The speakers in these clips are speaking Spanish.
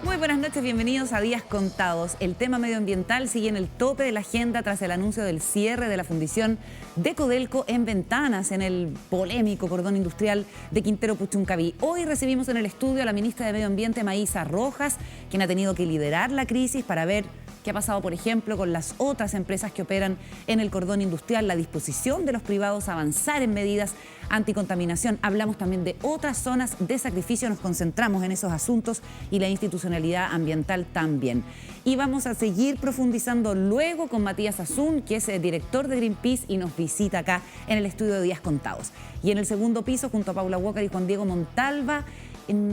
Muy buenas noches, bienvenidos a Días Contados. El tema medioambiental sigue en el tope de la agenda tras el anuncio del cierre de la fundición de Codelco en Ventanas, en el polémico cordón industrial de Quintero Puchuncaví. Hoy recibimos en el estudio a la ministra de Medio Ambiente, Maísa Rojas, quien ha tenido que liderar la crisis para ver qué ha pasado, por ejemplo, con las otras empresas que operan en el cordón industrial, la disposición de los privados a avanzar en medidas anticontaminación. Hablamos también de otras zonas de sacrificio, nos concentramos en esos asuntos y la institucionalidad ambiental también. Y vamos a seguir profundizando luego con Matías Azun, que es el director de Greenpeace y nos visita acá en el estudio de Días Contados. Y en el segundo piso, junto a Paula Walker y Juan Diego Montalva,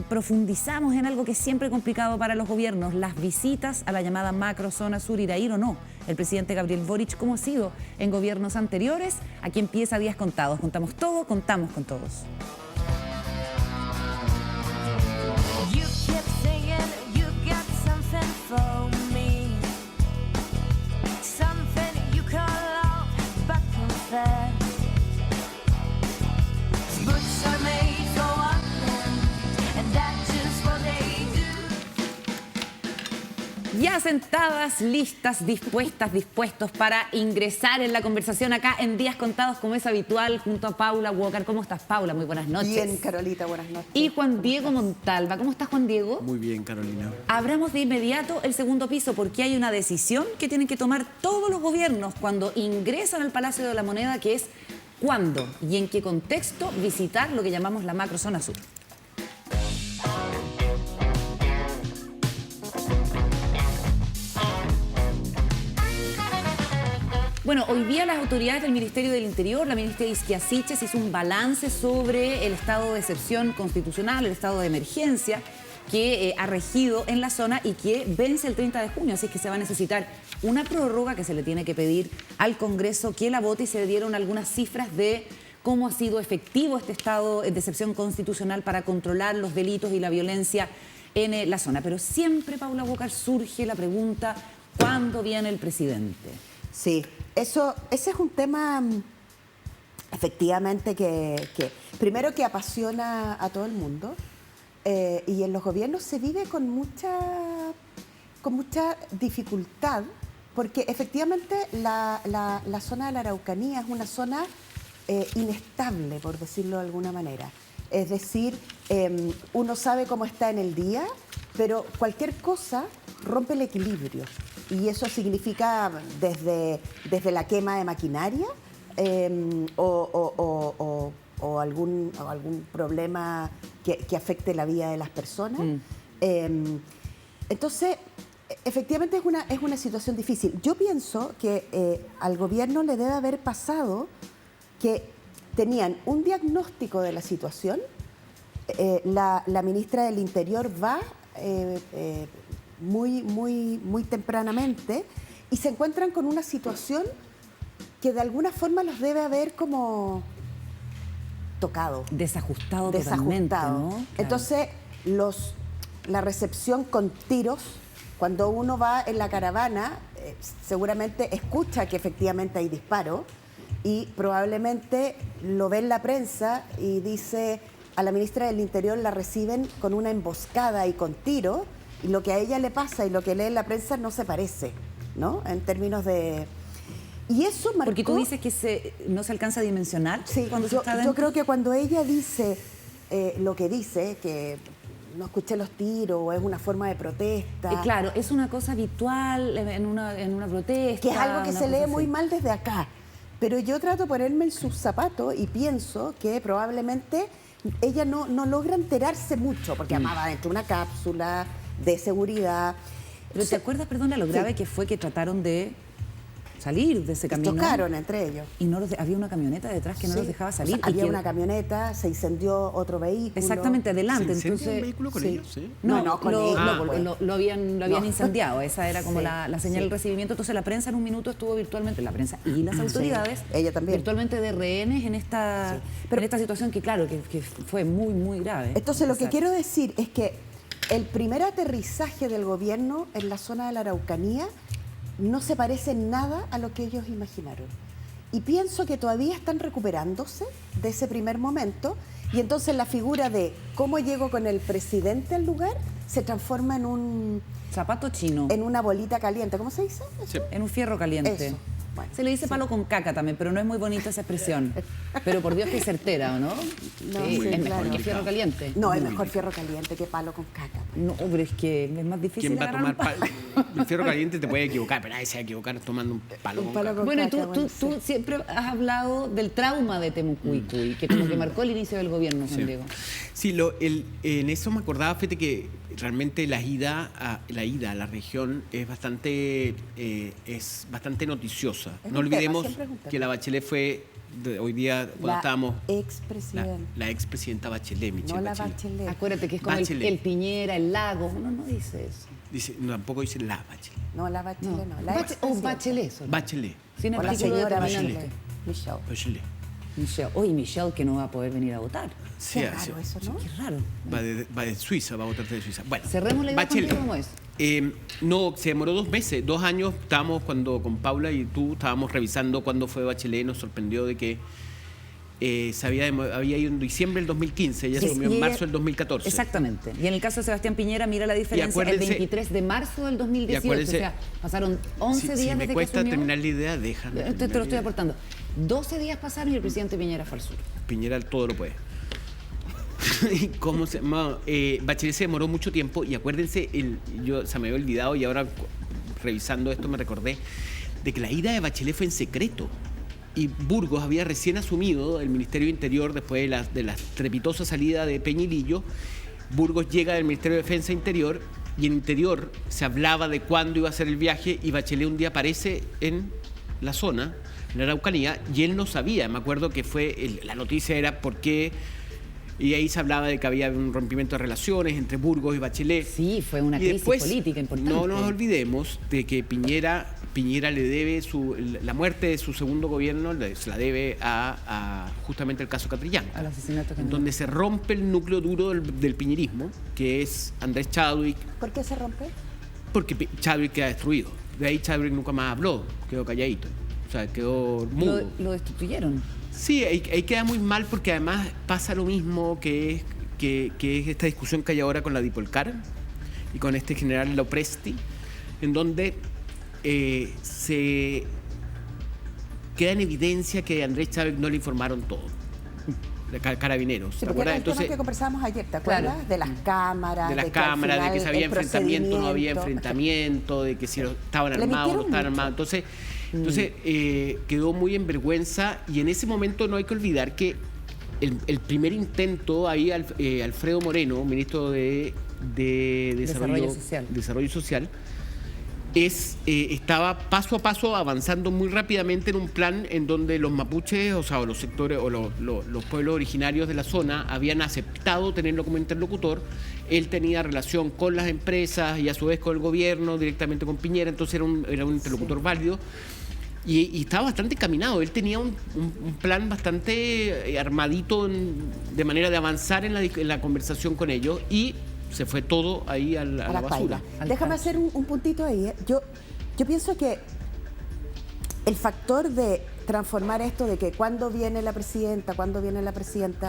profundizamos en algo que es siempre complicado para los gobiernos, las visitas a la llamada macrozona sur, irá a ir o no el presidente Gabriel Boric, como ha sido en gobiernos anteriores. Aquí empieza Días Contados. Contamos todo, contamos con todos. Ya sentadas, listas, dispuestos para ingresar en la conversación acá en Días Contados, como es habitual, junto a Paula Walker. ¿Cómo estás, Paula? Muy buenas noches. Bien, Carolita, buenas noches. Y Juan Diego Montalva. ¿Cómo estás, Juan Diego? Muy bien, Carolina. Abramos de inmediato el segundo piso, porque hay una decisión que tienen que tomar todos los gobiernos cuando ingresan al Palacio de la Moneda, que es cuándo y en qué contexto visitar lo que llamamos la macrozona sur. Bueno, hoy día las autoridades del Ministerio del Interior, la ministra Isquia Siches, hizo un balance sobre el estado de excepción constitucional, el estado de emergencia que ha regido en la zona y que vence el 30 de junio. Así que se va a necesitar una prórroga que se le tiene que pedir al Congreso que la vote, y se dieron algunas cifras de cómo ha sido efectivo este estado de excepción constitucional para controlar los delitos y la violencia en la zona. Pero siempre, Paula Walker, surge la pregunta, ¿cuándo viene el presidente? Sí, ese es un tema efectivamente que primero que apasiona a todo el mundo, y en los gobiernos se vive con mucha dificultad, porque efectivamente la zona de la Araucanía es una zona inestable, por decirlo de alguna manera. Es decir, uno sabe cómo está en el día, pero cualquier cosa rompe el equilibrio. Y eso significa desde la quema de maquinaria o algún problema que afecte la vida de las personas. Entonces, efectivamente es una situación difícil. Yo pienso que al gobierno le debe haber pasado que tenían un diagnóstico de la situación. La ministra del Interior va muy tempranamente y se encuentran con una situación que de alguna forma los debe haber como tocado. Desajustado totalmente, ¿no? Claro. Entonces, la recepción con tiros, cuando uno va en la caravana, seguramente escucha que efectivamente hay disparos y probablemente lo ve en la prensa y dice, a la ministra del Interior la reciben con una emboscada y con tiros, y lo que a ella le pasa y lo que lee en la prensa no se parece, ¿no? En términos de... Y eso marcó... Porque tú dices que no se alcanza a dimensionar. Sí, yo creo que cuando ella dice lo que dice, que no escuché los tiros o es una forma de protesta... claro, es una cosa habitual en una protesta. Que es algo que se lee muy mal desde acá. Pero yo trato de ponerme en sus zapatos y pienso que probablemente ella no logra enterarse mucho, porque amaba dentro de una cápsula de seguridad. Pero ¿te acuerdas, perdona, lo grave que fue que trataron de salir de ese camino? Chocaron entre ellos. Y había una camioneta detrás que no los dejaba salir. O sea, había una camioneta, se incendió otro vehículo. Exactamente, adelante. ¿Se incendió un vehículo con ellos? ¿Sí? No, con ellos. Lo habían incendiado. Esa era como la señal del recibimiento. Entonces la prensa en un minuto estuvo virtualmente, la prensa y las autoridades, ella también, virtualmente de rehenes en esta situación que, claro, que fue muy, muy grave. Entonces lo que quiero decir es que el primer aterrizaje del gobierno en la zona de la Araucanía no se parece en nada a lo que ellos imaginaron. Y pienso que todavía están recuperándose de ese primer momento, y entonces la figura de cómo llego con el presidente al lugar se transforma en un Zapato chino. en una bolita caliente. ¿Cómo se dice? Sí. En un fierro caliente. Eso. Bueno, Se le dice palo con caca también, pero no es muy bonita esa expresión. Pero por Dios que es certera, ¿o no? No, Sí, sí, es claro. mejor que fierro caliente. No, es mejor fierro caliente que palo con caca. No, pero es que es más difícil ¿Quién va a agarrar un tomar palo. el fierro caliente? Te puede equivocar, pero nadie se va a equivocar tomando un palo Un con palo caca. con Bueno, y caca, tú sí. siempre has hablado del trauma de Temucuicui, que como que marcó el inicio del gobierno, Juan Sí. Diego. Sí, en eso me acordaba, fíjate que realmente la ida a la región es bastante noticiosa. Es No un tema, olvidemos siempre es un tema. que la Bachelet fue, hoy día, cuando estábamos... expresidenta. La expresidenta Bachelet, Michelle No la Bachelet. Bachelet. Acuérdate que es como Bachelet. el Piñera, el lago. Uno no dice eso. Dice, no, tampoco dice la Bachelet. No, la Bachelet no. La O expresidenta. Bachelet solo. Bachelet. Sin O la artículo señora determinante. Bachelet. Michelle. Bachelet. Michelle. Oye, Michelle que no va a poder venir a votar. Sí, Qué sí. raro eso, ¿no? Qué raro. Va de Suiza, va a votar de Suiza. Bueno, Cerremos la idea Bachelet. contigo, ¿cómo es? No, se demoró 2 meses, 2 años. Estábamos cuando con Paula y tú estábamos revisando cuándo fue Bachelet. Nos sorprendió de que había ido en diciembre del 2015, ella Sí, asumió y en ella- marzo del 2014. Exactamente. Y en el caso de Sebastián Piñera, mira la diferencia, el acuérdense- 23 de marzo del 2018. O acuérdense- sea, pasaron 11 días Si desde me que cuesta asumió. terminar la idea, déjame. Te lo terminar estoy la idea. aportando. 12 días pasaron y el presidente Piñera fue al sur. Piñera todo lo puede. ¿Y cómo se llama? Bachelet se demoró mucho tiempo y acuérdense, se me había olvidado y ahora revisando esto me recordé de que la ida de Bachelet fue en secreto. Y Burgos había recién asumido el Ministerio de Interior después de la estrepitosa salida de Peñilillo. Burgos llega del Ministerio de Defensa e Interior y en Interior se hablaba de cuándo iba a ser el viaje y Bachelet un día aparece en la zona, en la Araucanía, y él no sabía. Me acuerdo que la noticia era por qué, y ahí se hablaba de que había un rompimiento de relaciones entre Burgos y Bachelet. Sí, fue una Y crisis después, política importante. no nos olvidemos de que Piñera le debe la muerte de su segundo gobierno, se la debe a justamente el caso Catrillanca, Al asesinato que en donde se rompe el núcleo duro del piñerismo, que es Andrés Chadwick, ¿Por qué se rompe? porque Chadwick queda destruido. De ahí Chadwick nunca más habló, quedó calladito, o sea, quedó mudo. Lo destituyeron. Sí, ahí queda muy mal porque además pasa lo mismo que es esta discusión que hay ahora con la Dipolcar y con este general Lopresti, en donde se queda en evidencia que a Andrés Chávez no le informaron todo. De Carabineros. Sí, ¿te porque era acuerdas? el tema Entonces, que conversábamos ayer, ¿te acuerdas? Claro. De las cámaras. de las que al cámaras, de final que si había el enfrentamiento, no había procedimiento. enfrentamiento, de que si estaban Le armados o no emitieron estaban mucho. armados. Entonces quedó muy en vergüenza y en ese momento no hay que olvidar que el primer intento ahí, Alfredo Moreno, ministro de Desarrollo Social, estaba paso a paso avanzando muy rápidamente en un plan en donde los mapuches, o sea, o los sectores o los pueblos originarios de la zona habían aceptado tenerlo como interlocutor. Él tenía relación con las empresas y a su vez con el gobierno, directamente con Piñera, entonces era un interlocutor válido. Y estaba bastante encaminado. Él tenía un plan bastante armadito de manera de avanzar en la conversación con ellos y se fue todo ahí a la basura. Al Déjame tacho. hacer un puntito ahí. Yo pienso que el factor de transformar esto de que cuando viene la presidenta,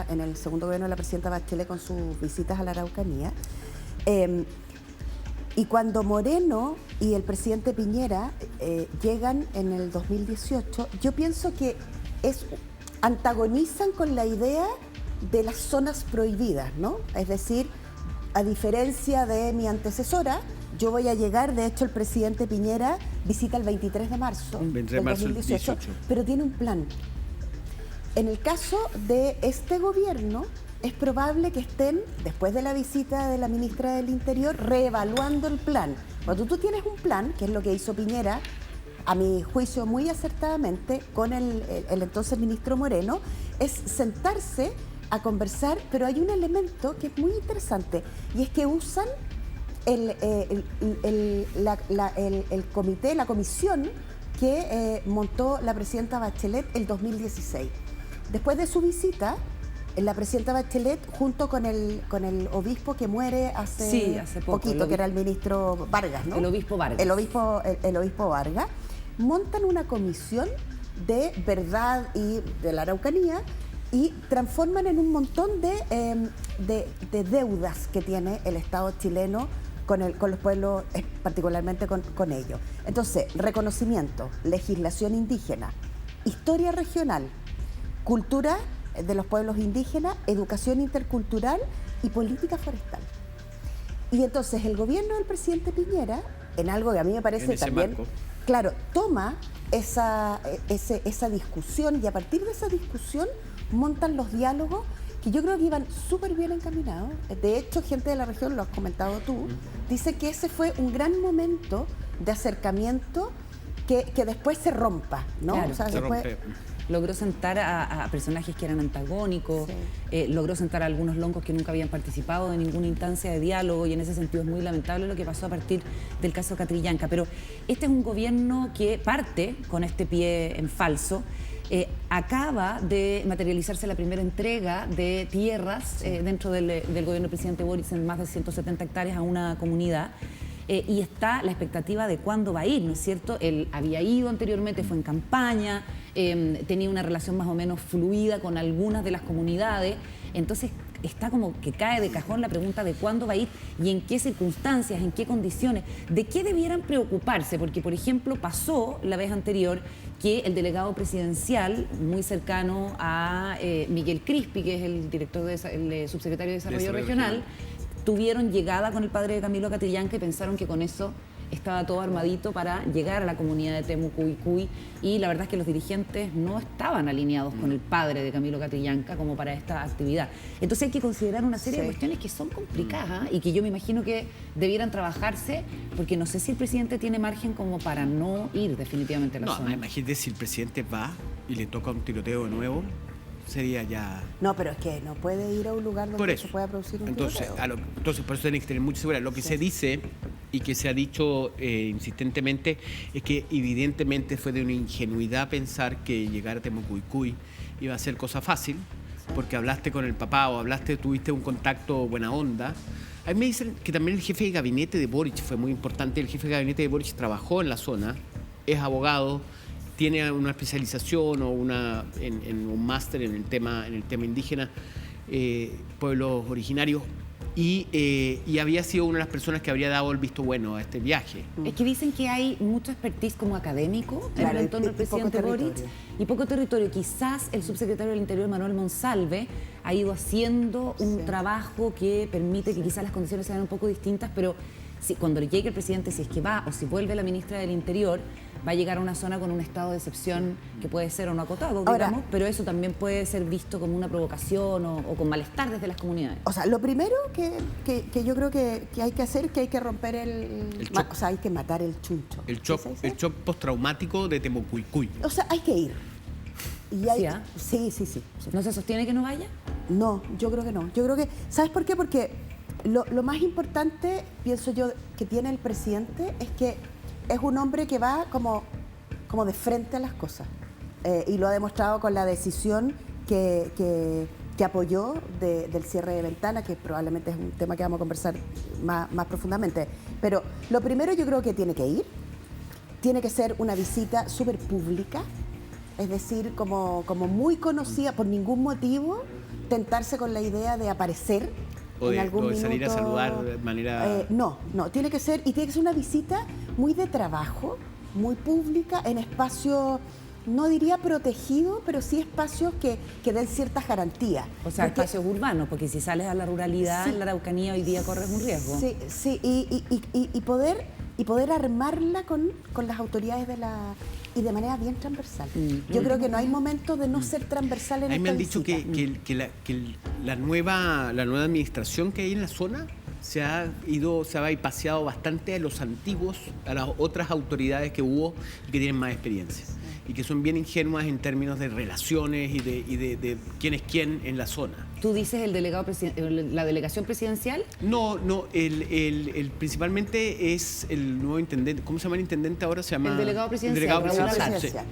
en el segundo gobierno de la presidenta Bachelet con sus visitas a la Araucanía, y cuando Moreno y el presidente Piñera llegan en el 2018, yo pienso que antagonizan con la idea de las zonas prohibidas, ¿no? Es decir, a diferencia de mi antecesora, yo voy a llegar, de hecho el presidente Piñera visita el 23 de marzo 23 de del marzo del 2018, 18. pero tiene un plan. En el caso de este gobierno, es probable que estén, después de la visita de la ministra del Interior, reevaluando el plan. Cuando tú tienes un plan, que es lo que hizo Piñera, a mi juicio muy acertadamente, con el entonces ministro Moreno, es sentarse a conversar, pero hay un elemento que es muy interesante, y es que usan el comité, la comisión que montó la presidenta Bachelet el 2016. Después de su visita, la presidenta Bachelet, junto con el obispo que muere hace poco, poquito, que era el ministro Vargas, ¿no? El obispo Vargas. El obispo Vargas, montan una comisión de verdad y de la Araucanía y transforman en un montón de deudas que tiene el Estado chileno con los pueblos, particularmente con ellos. Entonces, reconocimiento, legislación indígena, historia regional, cultura de los pueblos indígenas, educación intercultural y política forestal. Y entonces el gobierno del presidente Piñera, en algo que a mí me parece también, marco, claro, toma esa discusión y a partir de esa discusión montan los diálogos que yo creo que iban súper bien encaminados. De hecho, gente de la región, lo has comentado tú, dice que ese fue un gran momento de acercamiento que después se rompa, ¿no? Claro, o sea, se después, rompe. Logró sentar a personajes que eran antagónicos, logró sentar a algunos loncos que nunca habían participado en ninguna instancia de diálogo y en ese sentido es muy lamentable lo que pasó a partir del caso Catrillanca. Pero este es un gobierno que parte con este pie en falso. Acaba de materializarse la primera entrega de tierras dentro del gobierno del presidente Boric en más de 170 hectáreas a una comunidad. Y está la expectativa de cuándo va a ir, ¿no es cierto? Él había ido anteriormente, fue en campaña, tenía una relación más o menos fluida con algunas de las comunidades, entonces está como que cae de cajón la pregunta de cuándo va a ir y en qué circunstancias, en qué condiciones, de qué debieran preocuparse, porque por ejemplo pasó la vez anterior que el delegado presidencial muy cercano a Miguel Crispi, que es el director el subsecretario de Desarrollo Regional, tuvieron llegada con el padre de Camilo Catrillanca y pensaron que con eso estaba todo armadito para llegar a la comunidad de Temucuicui y la verdad es que los dirigentes no estaban alineados con el padre de Camilo Catrillanca como para esta actividad. Entonces hay que considerar una serie de cuestiones que son complicadas y que yo me imagino que debieran trabajarse porque no sé si el presidente tiene margen como para no ir definitivamente a la zona. Imagínate si el presidente va y le toca un tiroteo de nuevo, sería ya... No, pero es que no puede ir a un lugar donde se pueda producir un tiroteo. Entonces, por eso tienen que tener mucha seguridad. Lo que se dice y que se ha dicho insistentemente es que evidentemente fue de una ingenuidad pensar que llegar a Temucuicui iba a ser cosa fácil, porque hablaste con el papá o tuviste un contacto buena onda. A mí me dicen que también el jefe de gabinete de Boric fue muy importante. El jefe de gabinete de Boric trabajó en la zona, es abogado, tiene una especialización o en un máster en el tema indígena, pueblos originarios, y había sido una de las personas que habría dado el visto bueno a este viaje. Es que dicen que hay mucho expertise como académico en el entorno del presidente Boric y poco territorio. Quizás el subsecretario del Interior, Manuel Monsalve, ha ido haciendo un trabajo que permite que quizás las condiciones sean un poco distintas, pero cuando llegue el presidente, si es que va o si vuelve la ministra del Interior, va a llegar a una zona con un estado de excepción que puede ser o no acotado, digamos, pero eso también puede ser visto como una provocación o con malestar desde las comunidades. O sea, lo primero que yo creo que hay que hacer es que hay que romper o sea, hay que matar el chuncho. El shock postraumático de Temucuicui. O sea, hay que ir. Y ¿Sí? Sí. ¿No se sostiene que no vaya? No, yo creo que no. Yo creo que, ¿sabes por qué? Porque lo más importante, pienso yo, que tiene el presidente es que es un hombre que va como de frente a las cosas. Y lo ha demostrado con la decisión que apoyó del cierre de ventana, que probablemente es un tema que vamos a conversar más profundamente. Pero lo primero yo creo que tiene que ir, tiene que ser una visita súper pública, es decir, como muy conocida, por ningún motivo, tentarse con la idea de aparecer en algún minuto. Salir a saludar de manera... No, tiene que ser una visita muy de trabajo, muy pública, en espacios, no diría protegidos, pero sí espacios que den ciertas garantías. O sea, espacios urbanos, porque si sales a la ruralidad, en la Araucanía hoy día corres un riesgo. Sí, y poder armarla con las autoridades y de manera bien transversal. Yo creo que no hay momento de no ser transversal en esta visita. Me han dicho que la nueva administración que hay en la zona se ha bypaseado bastante a los antiguos, a las otras autoridades que hubo y que tienen más experiencia y que son bien ingenuas en términos de relaciones y de quién es quién en la zona. ¿Tú dices la delegación presidencial? No, principalmente es el nuevo intendente. ¿Cómo se llama el intendente ahora? Se llama el delegado presidencial.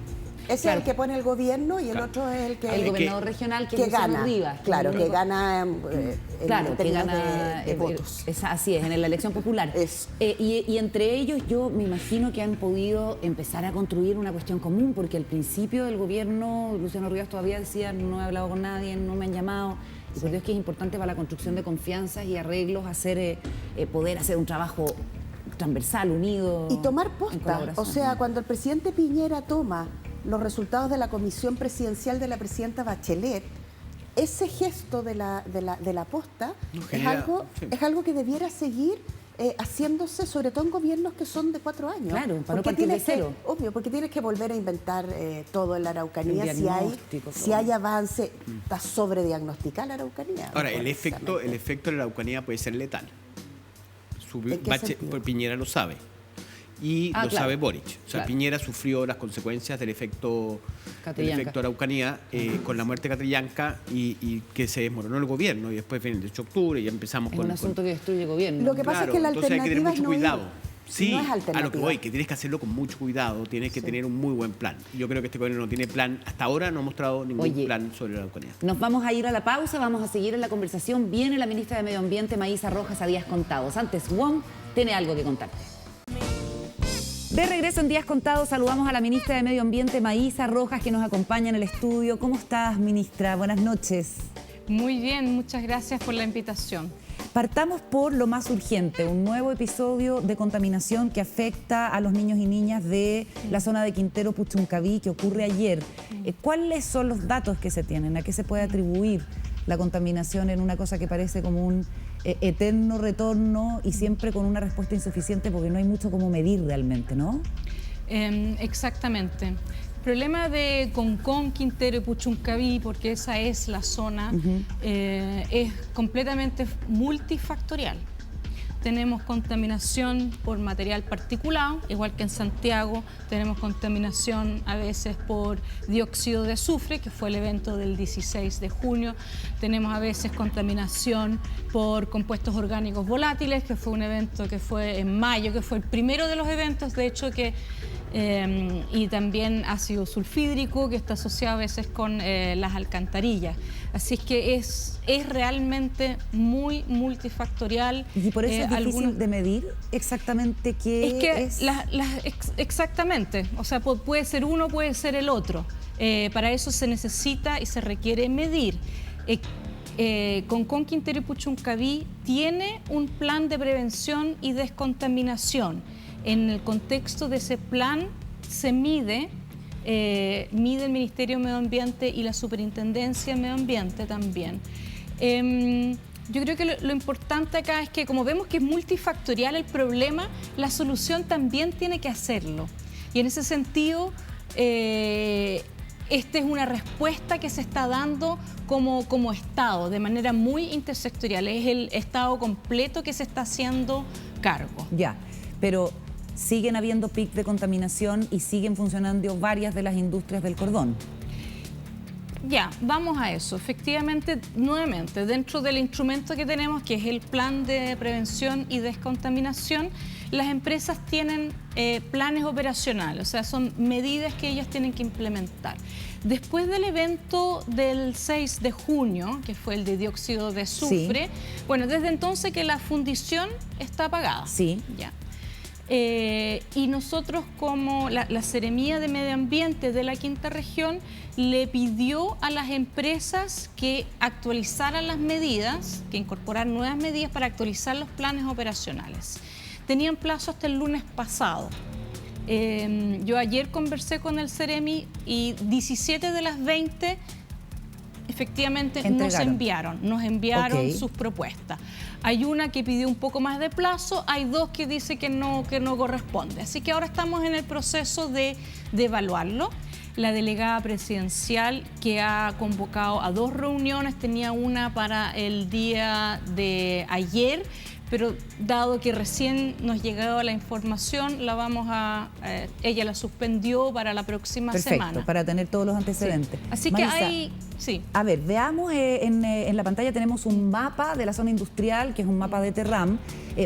Ese es el que pone el gobierno y el otro es el que... El gobernador regional que gana. Rivas, Claro, que gana claro, que gana de votos. Así es, en la elección popular. Y entre ellos yo me imagino que han podido empezar a construir una cuestión común, porque al principio del gobierno Luciano Rivas todavía decía no he hablado con nadie, no me han llamado. Y por Dios que es importante para la construcción de confianzas y arreglos poder hacer un trabajo transversal, unido. Y tomar posta. O sea, cuando el presidente Piñera toma los resultados de la comisión presidencial de la presidenta Bachelet, ese gesto de la posta es algo que debiera seguir haciéndose, sobre todo en gobiernos que son de 4 años. Claro, para no partir de cero. Obvio, porque tienes que volver a inventar todo en la Araucanía. Si hay avance, está sobrediagnosticada la Araucanía. Ahora, el efecto de la Araucanía puede ser letal. Piñera lo sabe. Y lo sabe Boric. O sea, Piñera sufrió las consecuencias del efecto Araucanía con la muerte de Catrillanca y que se desmoronó el gobierno. Y después viene el 18 de octubre y ya empezamos con un asunto que destruye el gobierno. Lo que pasa es que la alternativa hay que tener mucho cuidado. Sí, no es alternativa. a lo que voy, que tienes que hacerlo con mucho cuidado, tienes que tener un muy buen plan. Yo creo que este gobierno no tiene plan, hasta ahora no ha mostrado ningún plan sobre la Araucanía. Nos vamos a ir a la pausa, vamos a seguir en la conversación. Viene la ministra de Medio Ambiente, Maísa Rojas, a Días Contados. Antes, Wong tiene algo que contarte. De regreso en Días Contados, saludamos a la ministra de Medio Ambiente, Maísa Rojas, que nos acompaña en el estudio. ¿Cómo estás, ministra? Buenas noches. Muy bien, muchas gracias por la invitación. Partamos por lo más urgente, un nuevo episodio de contaminación que afecta a los niños y niñas de la zona de Quintero Puchuncaví, que ocurre ayer. ¿Cuáles son los datos que se tienen? ¿A qué se puede atribuir la contaminación en una cosa que parece como un eterno retorno y siempre con una respuesta insuficiente porque no hay mucho como medir realmente, ¿no? Exactamente. El problema de Concón, Quintero y Puchuncaví, porque esa es la zona, es completamente multifactorial. Tenemos contaminación por material particulado, igual que en Santiago. Tenemos contaminación a veces por dióxido de azufre, que fue el evento del 16 de junio. Tenemos a veces contaminación por compuestos orgánicos volátiles, que fue un evento que fue en mayo, que fue el primero de los eventos, de hecho, y también ácido sulfídrico, que está asociado a veces con las alcantarillas. Así es que es realmente muy multifactorial. Y por eso es difícil de medir exactamente qué es. Exactamente. O sea, puede ser uno, puede ser el otro. Para eso se necesita y se requiere medir. Concón, Quintero y Puchuncaví tiene un plan de prevención y descontaminación. En el contexto de ese plan se mide el Ministerio de Medio Ambiente y la Superintendencia de Medio Ambiente también. Yo creo que lo importante acá es que como vemos que es multifactorial el problema, la solución también tiene que hacerlo. Y en ese sentido, esta es una respuesta que se está dando como Estado, de manera muy intersectorial. Es el Estado completo que se está haciendo cargo. Ya, pero siguen habiendo pics de contaminación y siguen funcionando varias de las industrias del cordón. Ya, vamos a eso. Efectivamente, nuevamente, dentro del instrumento que tenemos, que es el plan de prevención y descontaminación, las empresas tienen planes operacionales, o sea, son medidas que ellas tienen que implementar. Después del evento del 6 de junio, que fue el de dióxido de azufre, bueno, desde entonces que la fundición está apagada. Sí. Ya. Y nosotros como la Seremía de Medio Ambiente de la Quinta Región le pidió a las empresas que actualizaran las medidas, que incorporaran nuevas medidas para actualizar los planes operacionales. Tenían plazo hasta el lunes pasado. Yo ayer conversé con el Seremi y 17 de las 20 efectivamente nos enviaron sus propuestas. Hay una que pidió un poco más de plazo, hay dos que dice que no corresponde. Así que ahora estamos en el proceso de evaluarlo. La delegada presidencial que ha convocado a 2 reuniones, tenía una para el día de ayer, pero dado que recién nos llegaba la información, ella la suspendió para la próxima semana. Perfecto, para tener todos los antecedentes. Sí. Así Maísa, que hay... Sí. A ver, veamos, en la pantalla tenemos un mapa de la zona industrial, que es un mapa de Terram,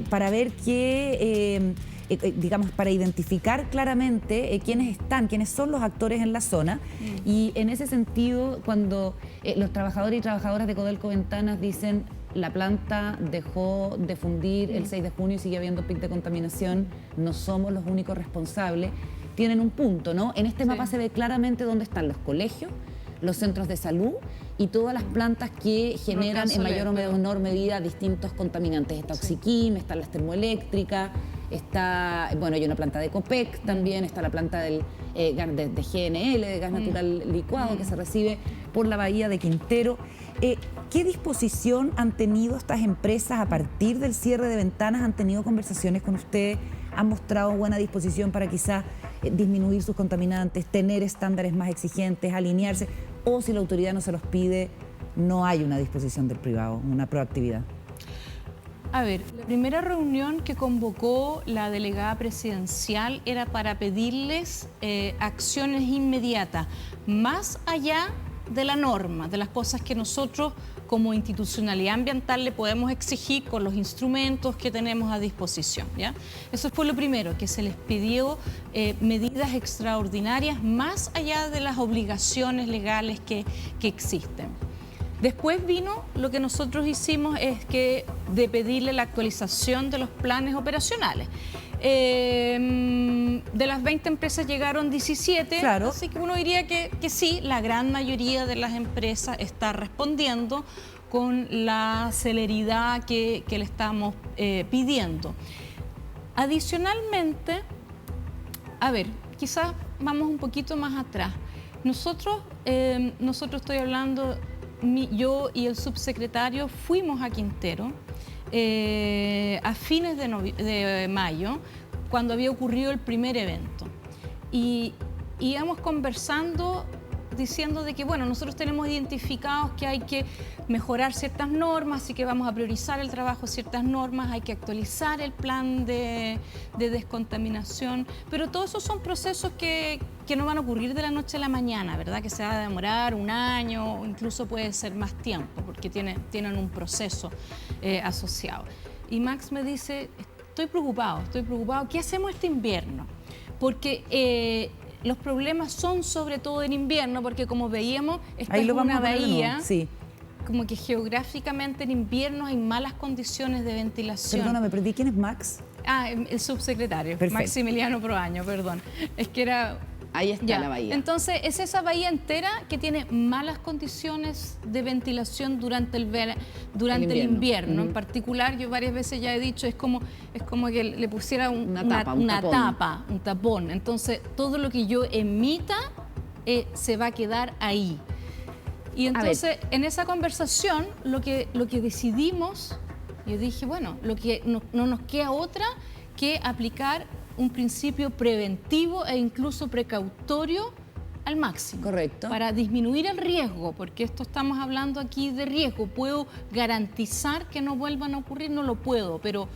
para ver qué digamos, para identificar claramente quiénes son los actores en la zona. Y en ese sentido, cuando los trabajadores y trabajadoras de Codelco Ventanas dicen la planta dejó de fundir el 6 de junio y sigue habiendo pic de contaminación, no somos los únicos responsables, tienen un punto, ¿no? En este mapa se ve claramente dónde están los colegios, los centros de salud y todas las plantas que generan en mayor o menor medida distintos contaminantes. Está Oxiquim, están las termoeléctricas, está, bueno, hay una planta de Copec también, está la planta de GNL, de gas natural licuado, que se recibe por la bahía de Quintero. ¿Qué disposición han tenido estas empresas a partir del cierre de ventanas? ¿Han tenido conversaciones con ustedes? ¿Han mostrado buena disposición para quizás disminuir sus contaminantes, tener estándares más exigentes, alinearse? ¿O si la autoridad no se los pide, no hay una disposición del privado, una proactividad? A ver, la primera reunión que convocó la delegada presidencial era para pedirles acciones inmediatas, más allá de la norma, de las cosas que nosotros como institucionalidad ambiental le podemos exigir con los instrumentos que tenemos a disposición, ¿ya? Eso fue lo primero, que se les pidió medidas extraordinarias más allá de las obligaciones legales que existen. Después vino lo que nosotros hicimos es que de pedirle la actualización de los planes operacionales. De las 20 empresas llegaron 17, claro. Así que uno diría que sí, la gran mayoría de las empresas está respondiendo con la celeridad que le estamos pidiendo. Adicionalmente, a ver, quizás vamos un poquito más atrás. Nosotros estoy hablando, yo y el subsecretario fuimos a Quintero a fines de mayo, cuando había ocurrido el primer evento. Y íbamos conversando diciendo de que, bueno, nosotros tenemos identificados que hay que mejorar ciertas normas, así que vamos a priorizar el trabajo de ciertas normas, hay que actualizar el plan de descontaminación, pero todos esos son procesos que no van a ocurrir de la noche a la mañana, ¿verdad? Que se va a demorar un año o incluso puede ser más tiempo, porque tienen un proceso asociado. Y Max me dice, estoy preocupado, ¿qué hacemos este invierno? Porque los problemas son sobre todo en invierno, porque como veíamos, esta es una bahía, sí, como que geográficamente en invierno hay malas condiciones de ventilación. Perdóname, perdí, ¿quién es Max? El subsecretario, perfecto. Maximiliano Proaño, perdón. Es que era... Ahí está la bahía. Entonces, es esa bahía entera que tiene malas condiciones de ventilación durante el invierno. En particular, yo varias veces ya he dicho, es como que le pusiera un tapón. Entonces, todo lo que yo emita se va a quedar ahí. Y entonces, en esa conversación, lo que decidimos, yo dije, bueno, no nos queda otra que aplicar un principio preventivo e incluso precautorio al máximo. Correcto. Para disminuir el riesgo, porque esto estamos hablando aquí de riesgo. ¿Puedo garantizar que no vuelvan a ocurrir? No lo puedo, pero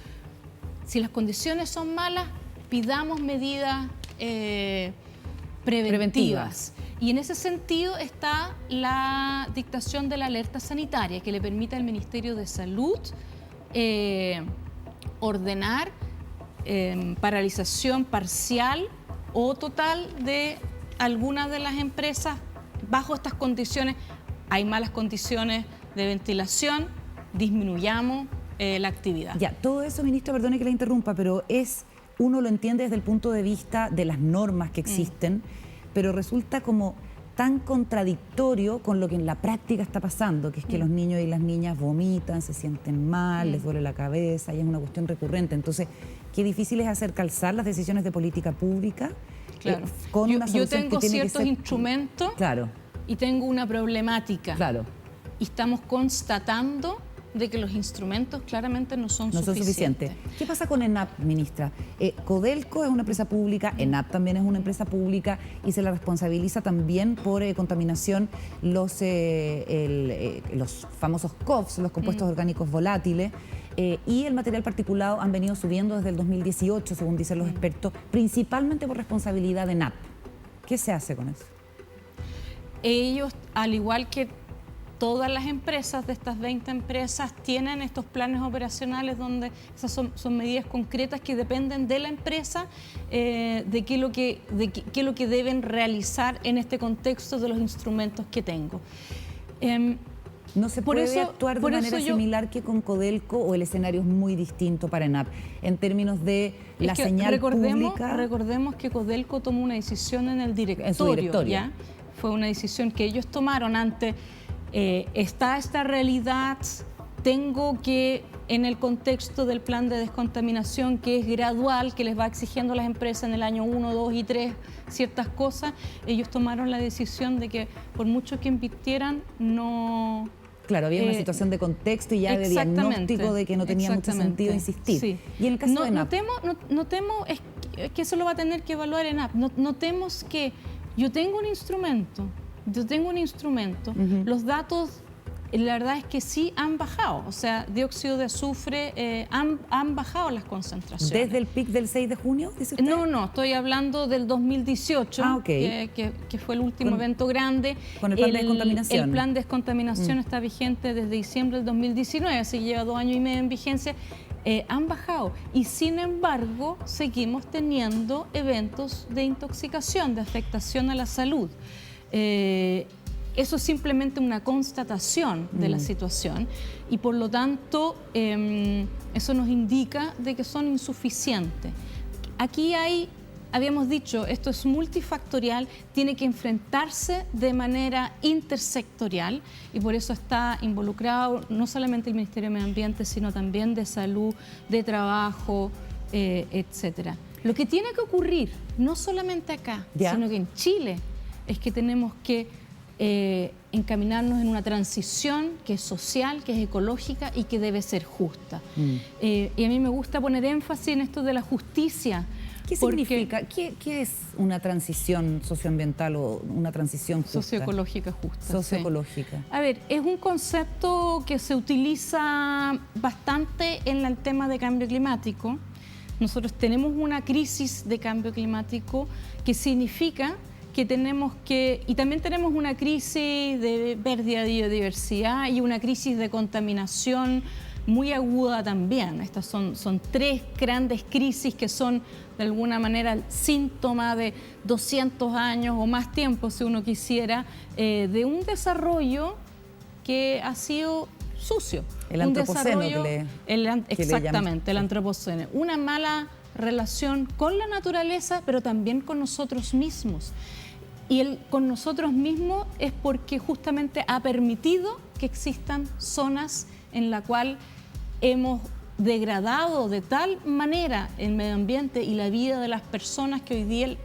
si las condiciones son malas, pidamos medidas preventivas. Y en ese sentido está la dictación de la alerta sanitaria, que le permite al Ministerio de Salud ordenar paralización parcial o total de algunas de las empresas bajo estas condiciones. Hay malas condiciones de ventilación, disminuyamos la actividad. Ya, todo eso, ministra, perdone que la interrumpa, pero uno lo entiende desde el punto de vista de las normas que existen, pero resulta como tan contradictorio con lo que en la práctica está pasando, que es que los niños y las niñas vomitan, se sienten mal, les duele la cabeza, y es una cuestión recurrente. Entonces, qué difícil es hacer calzar las decisiones de política pública. Claro. Con una yo solución tengo que tiene ciertos que ser... instrumentos, claro, y tengo una problemática. Claro. Y estamos constatando de que los instrumentos claramente no son suficientes. ¿Qué pasa con ENAP, ministra? Codelco es una empresa pública, ENAP también es una empresa pública y se la responsabiliza también por contaminación los famosos COFs, los compuestos orgánicos volátiles, y el material particulado han venido subiendo desde el 2018, según dicen los expertos, principalmente por responsabilidad de ENAP. ¿Qué se hace con eso? Ellos, al igual que todas las empresas de estas 20 empresas tienen estos planes operacionales donde esas son medidas concretas que dependen de la empresa, de qué es lo que deben realizar en este contexto de los instrumentos que tengo. ¿No se puede actuar de manera similar que con Codelco o el escenario es muy distinto para ENAP en términos de la señal pública? Recordemos que Codelco tomó una decisión en el directorio. ¿Ya? Fue una decisión que ellos tomaron ante está esta realidad, tengo que, en el contexto del plan de descontaminación que es gradual, que les va exigiendo a las empresas en el año 1, 2 y 3 ciertas cosas, ellos tomaron la decisión de que por mucho que invirtieran, no... Claro, había una situación de contexto y ya de diagnóstico de que no tenía mucho sentido insistir. Sí. Y en el caso de ENAP... Notemos que eso lo va a tener que evaluar ENAP. Notemos que yo tengo un instrumento, los datos, la verdad es que sí han bajado, o sea, dióxido de azufre han bajado las concentraciones. ¿Desde el pic del 6 de junio, dice usted? No, estoy hablando del 2018, que fue el último evento grande. Con el plan de descontaminación. El plan de descontaminación está vigente desde diciembre del 2019, así que lleva 2 años y medio en vigencia. Han bajado y sin embargo seguimos teniendo eventos de intoxicación, de afectación a la salud. Eso es simplemente una constatación de la situación y por lo tanto eso nos indica de que son insuficientes. Aquí habíamos dicho, esto es multifactorial, tiene que enfrentarse de manera intersectorial y por eso está involucrado no solamente el Ministerio de Medio Ambiente, sino también de Salud, de Trabajo, etcétera. Lo que tiene que ocurrir, no solamente acá, sino que en Chile, es que tenemos que encaminarnos en una transición que es social, que es ecológica y que debe ser justa. Y a mí me gusta poner énfasis en esto de la justicia. ¿Qué significa? ¿Qué es una transición socioambiental o una transición justa? Socioecológica justa. Socioecológica. Sí. A ver, es un concepto que se utiliza bastante en el tema de cambio climático. Nosotros tenemos una crisis de cambio climático que significa que tenemos que, y también tenemos una crisis de pérdida de biodiversidad y una crisis de contaminación muy aguda también. Estas son 3 grandes crisis que son de alguna manera el síntoma de 200 años o más tiempo, si uno quisiera, de un desarrollo que ha sido sucio. El antropoceno exactamente, el antropoceno. Una mala relación con la naturaleza, pero también con nosotros mismos. Y el con nosotros mismos es porque justamente ha permitido que existan zonas en la cual hemos degradado de tal manera el medio ambiente y la vida de las personas que hoy día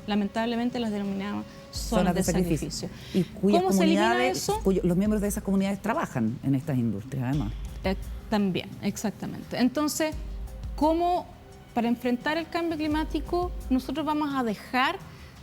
lamentablemente las denominamos zonas de sacrificio. Y cuyas ¿Cómo se elimina eso? Los miembros de esas comunidades trabajan en estas industrias, además. También, exactamente. Entonces, ¿cómo para enfrentar el cambio climático nosotros vamos a dejar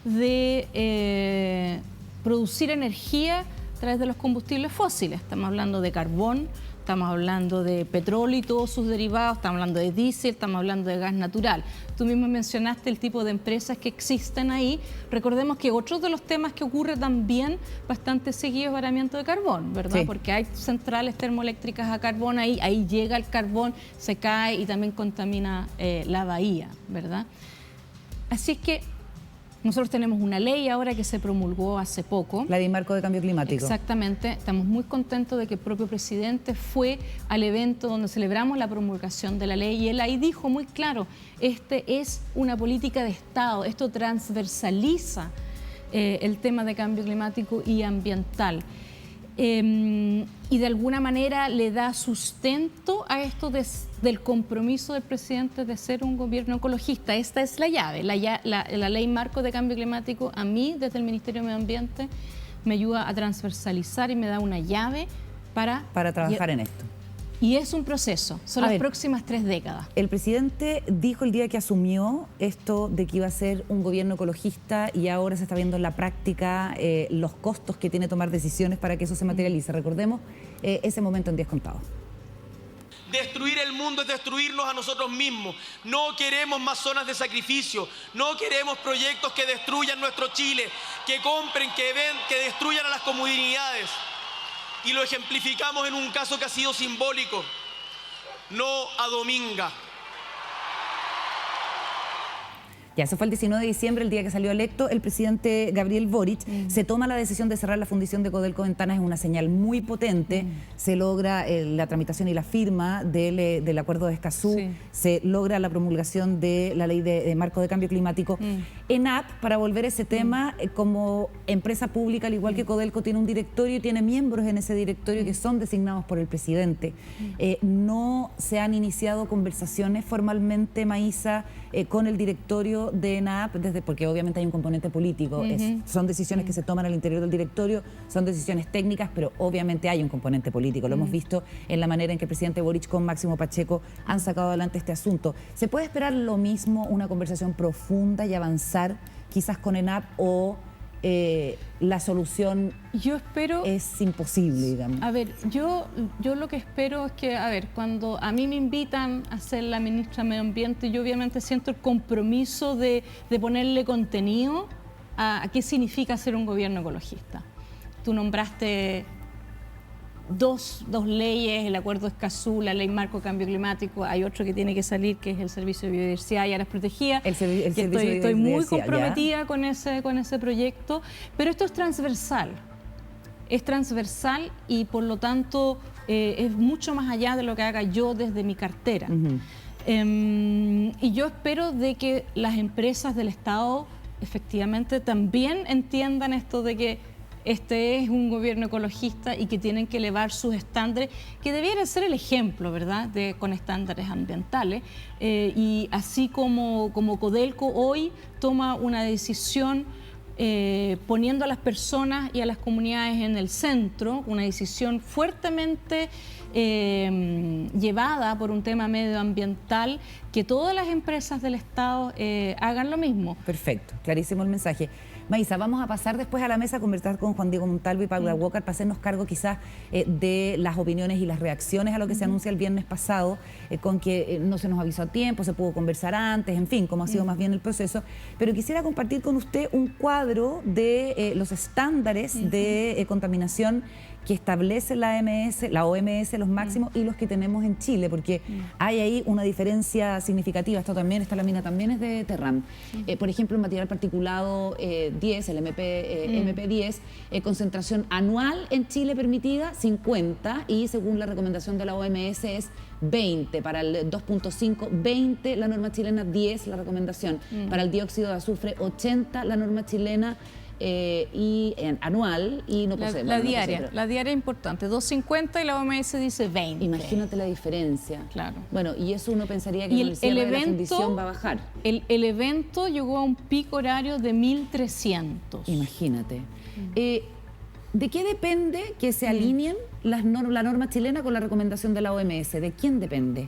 de producir energía a través de los combustibles fósiles? Estamos hablando de carbón, estamos hablando de petróleo y todos sus derivados, estamos hablando de diésel, estamos hablando de gas natural. Tú mismo mencionaste el tipo de empresas que existen ahí. Recordemos que otro de los temas que ocurre también bastante seguido es varamiento de carbón, ¿verdad? Sí. Porque hay centrales termoeléctricas a carbón ahí llega el carbón, se cae y también contamina la bahía, ¿verdad? Así es que nosotros tenemos una ley ahora que se promulgó hace poco. La de marco de cambio climático. Exactamente. Estamos muy contentos de que el propio presidente fue al evento donde celebramos la promulgación de la ley y él ahí dijo muy claro, este es una política de Estado, esto transversaliza el tema de cambio climático y ambiental. Y de alguna manera le da sustento a esto del compromiso del presidente de ser un gobierno ecologista. Esta es la llave, la ley marco de cambio climático. A mí, desde el Ministerio de Medio Ambiente, me ayuda a transversalizar y me da una llave para trabajar en esto. Y es un proceso, son las próximas 3 décadas. El presidente dijo el día que asumió esto de que iba a ser un gobierno ecologista y ahora se está viendo en la práctica los costos que tiene tomar decisiones para que eso se materialice. Recordemos ese momento en 10 contados. Destruir el mundo es destruirnos a nosotros mismos. No queremos más zonas de sacrificio. No queremos proyectos que destruyan nuestro Chile, que compren, que destruyan a las comunidades. y lo ejemplificamos en un caso que ha sido simbólico. No a Dominga. Ya, eso fue el 19 de diciembre, el día que salió electo el presidente Gabriel Boric. Se toma la decisión de cerrar la fundición de Codelco Ventanas, es una señal muy potente. Se logra la tramitación y la firma del acuerdo de Escazú. Sí. Se logra la promulgación de la ley de marco de cambio climático. ENAP, para volver a ese tema, como empresa pública, al igual que Codelco, tiene un directorio y tiene miembros en ese directorio que son designados por el presidente. No se han iniciado conversaciones formalmente, Maísa, con el directorio de ENAP, porque obviamente hay un componente político. Son decisiones que se toman al interior del directorio, son decisiones técnicas, pero obviamente hay un componente político. Lo hemos visto en la manera en que el presidente Boric con Máximo Pacheco han sacado adelante este asunto. ¿Se puede esperar lo mismo, una conversación profunda y avanzar quizás con ENAP, o la solución Yo espero... es imposible, digamos? A ver, yo lo que espero es que, a ver, cuando a mí me invitan a ser la ministra de Medio Ambiente, yo obviamente siento el compromiso de ponerle contenido a qué significa ser un gobierno ecologista. Tú nombraste dos leyes, el acuerdo Escazú, la ley marco de cambio climático, hay otro que tiene que salir, que es el servicio de biodiversidad y áreas protegidas. Estoy muy comprometida con ese proyecto, pero esto es transversal y por lo tanto es mucho más allá de lo que haga yo desde mi cartera. Y yo espero de que las empresas del Estado efectivamente también entiendan esto de que este es un gobierno ecologista y que tienen que elevar sus estándares, que debieran ser el ejemplo, ¿verdad?, con estándares ambientales. Y así como Codelco hoy toma una decisión poniendo a las personas y a las comunidades en el centro, una decisión fuertemente llevada por un tema medioambiental, que todas las empresas del Estado hagan lo mismo. Perfecto, clarísimo el mensaje. Maísa, vamos a pasar después a la mesa a conversar con Juan Diego Montalvo y Paula Walker para hacernos cargo quizás de las opiniones y las reacciones a lo que se anuncia el viernes pasado, con que no se nos avisó a tiempo, se pudo conversar antes, en fin, cómo ha sido más bien el proceso. Pero quisiera compartir con usted un cuadro de los estándares de contaminación que establece la OMS, los máximos y los que tenemos en Chile, porque hay ahí una diferencia significativa. Esta lámina también es de Terram. Por ejemplo, el material particulado 10, el MP10, concentración anual en Chile permitida 50, y según la recomendación de la OMS es 20, para el 2.5, 20 la norma chilena, 10 la recomendación. Para el dióxido de azufre, 80 la norma chilena, y anual, y no posee. La diaria es importante, 2.50 y la OMS dice 20. Imagínate la diferencia. Claro. Bueno, y eso uno pensaría que con el cierre de la fundición va a bajar. El evento llegó a un pico horario de 1.300. Imagínate. ¿De qué depende que se alineen la norma chilena con la recomendación de la OMS? ¿De quién depende?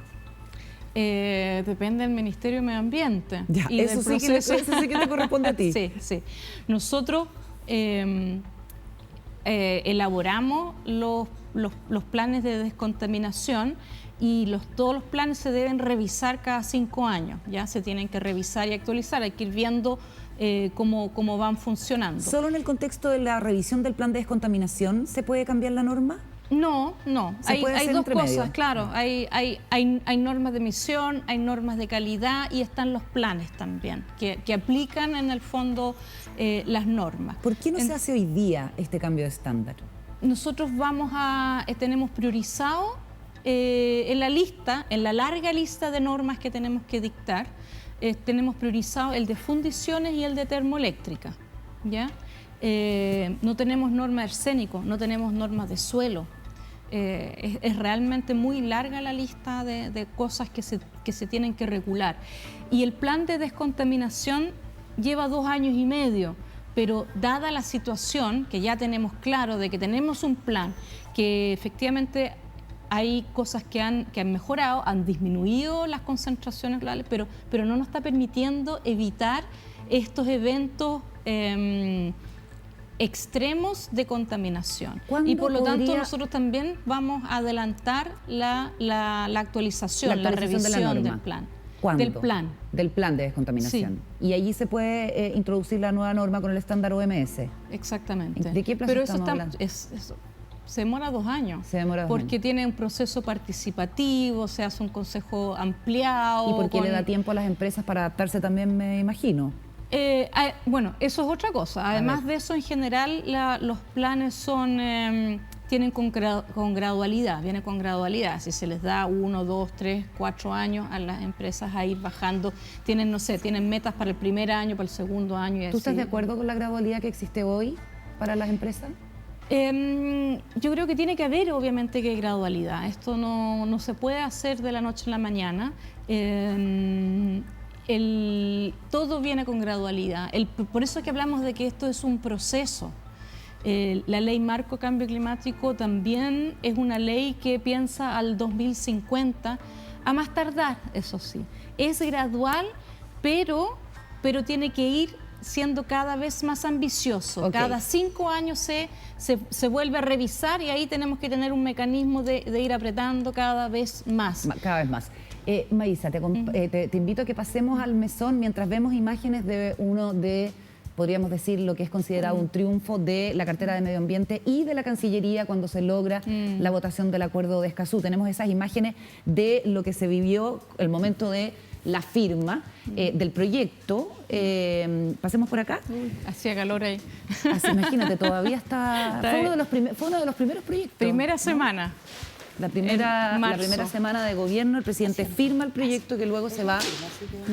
Depende del Ministerio de Medio Ambiente. Ya, y eso sí que te corresponde a ti. Sí. Nosotros elaboramos los planes de descontaminación y todos los planes se deben revisar cada 5 años. Ya se tienen que revisar y actualizar, hay que ir viendo cómo van funcionando. ¿Solo en el contexto de la revisión del plan de descontaminación se puede cambiar la norma? No. Hay dos cosas, claro. Hay normas de emisión, hay normas de calidad y están los planes también, que aplican en el fondo las normas. ¿Por qué no se hace hoy día este cambio de estándar? Nosotros tenemos priorizado en la larga lista de normas que tenemos que dictar, tenemos priorizado el de fundiciones y el de termoeléctrica, ¿ya? No tenemos normas de arsénico, no tenemos normas de suelo. Es realmente muy larga la lista de cosas que se tienen que regular. Y el plan de descontaminación lleva 2 años y medio, pero dada la situación, que ya tenemos claro de que tenemos un plan, que efectivamente hay cosas que han mejorado, han disminuido las concentraciones globales, pero no nos está permitiendo evitar estos eventos extremos de contaminación. Y por lo tanto nosotros también vamos a adelantar la actualización, la revisión del plan. ¿Cuándo? Del plan de descontaminación. Sí. Y allí se puede introducir la nueva norma con el estándar OMS. Exactamente. ¿De qué plazo estamos hablando? Se demora 2 años. Se demora 2 porque años. tiene un proceso participativo, se hace un consejo ampliado. ¿Y por qué le da tiempo a las empresas para adaptarse también, me imagino? Bueno, eso es otra cosa. Además de eso, en general, los planes tienen con gradualidad, viene con gradualidad. Si se les da 1, 2, 3, 4 años a las empresas a ir bajando, tienen, no sé, tienen metas para el primer año, para el segundo año. Y ¿Tú estás así. de acuerdo con la gradualidad que existe hoy para las empresas? Yo creo que tiene que haber, obviamente, que gradualidad. Esto no se puede hacer de la noche a la mañana. Todo viene con gradualidad. Por eso es que hablamos de que esto es un proceso. La ley Marco Cambio Climático también es una ley que piensa al 2050, a más tardar, eso sí. Es gradual, pero tiene que ir siendo cada vez más ambicioso. Okay. Cada 5 años se vuelve a revisar y ahí tenemos que tener un mecanismo de ir apretando cada vez más. Cada vez más. Maísa, te invito a que pasemos al mesón mientras vemos imágenes de uno de, podríamos decir, lo que es considerado un triunfo de la cartera de Medio Ambiente y de la Cancillería cuando se logra la votación del Acuerdo de Escazú. Tenemos esas imágenes de lo que se vivió, el momento de la firma del proyecto. Pasemos por acá. Hacía calor ahí. Así, imagínate, todavía está... Fue uno de los primeros proyectos. Primera semana. La primera semana de gobierno, el presidente firma el proyecto que luego se va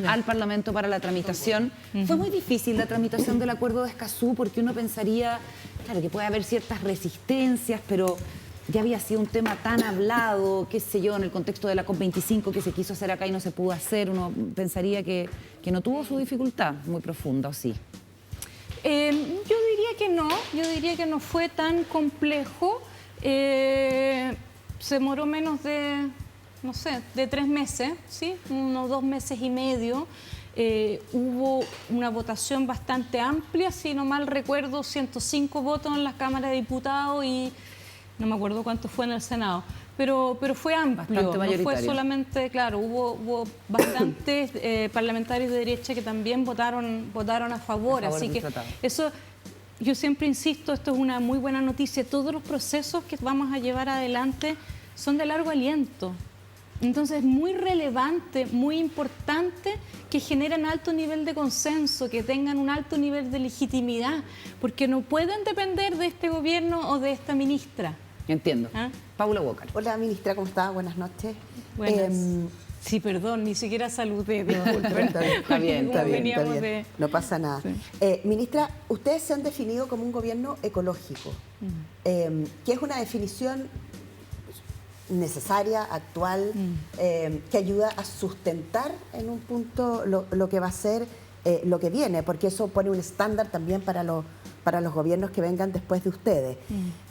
al Parlamento para la tramitación. Fue muy difícil la tramitación del Acuerdo de Escazú porque uno pensaría, claro, que puede haber ciertas resistencias, pero ya había sido un tema tan hablado, qué sé yo, en el contexto de la COP25 que se quiso hacer acá y no se pudo hacer. Uno pensaría que no tuvo su dificultad muy profunda, ¿o sí? Yo diría que no fue tan complejo. Se demoró menos de, no sé, de 3 meses, ¿sí? Unos 2 meses y medio. Hubo una votación bastante amplia, si no mal recuerdo, 105 votos en la Cámara de Diputados y no me acuerdo cuánto fue en el Senado. Pero fue amplio, Bastante no mayoritario. fue solamente, claro, hubo bastantes parlamentarios de derecha que también votaron a favor, así del que tratado. eso... Yo siempre insisto, esto es una muy buena noticia. Todos los procesos que vamos a llevar adelante son de largo aliento. Entonces es muy relevante, muy importante que generen alto nivel de consenso, que tengan un alto nivel de legitimidad, porque no pueden depender de este gobierno o de esta ministra. Entiendo. ¿Ah? Paula Walker. Hola, ministra, ¿cómo está? Buenas noches. Buenas. Sí, perdón, ni siquiera saludé, disculpe. Está bien. Veníamos de... No pasa nada. Sí. Ministra, ustedes se han definido como un gobierno ecológico, que es una definición necesaria, actual, que ayuda a sustentar en un punto lo que va a ser lo que viene, porque eso pone un estándar también para los gobiernos que vengan después de ustedes.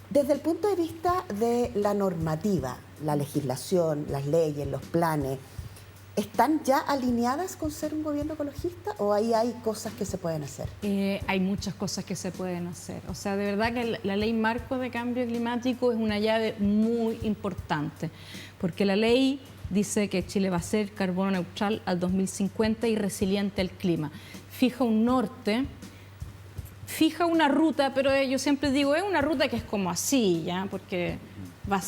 Desde el punto de vista de la normativa, la legislación, las leyes, los planes, ¿están ya alineadas con ser un gobierno ecologista o ahí hay cosas que se pueden hacer? Hay muchas cosas que se pueden hacer. O sea, de verdad que la ley Marco de Cambio Climático es una llave muy importante, porque la ley dice que Chile va a ser carbono neutral al 2050 y resiliente al clima. Fija un norte, fija una ruta, pero yo siempre digo, es una ruta que es como así, ¿ya? Porque va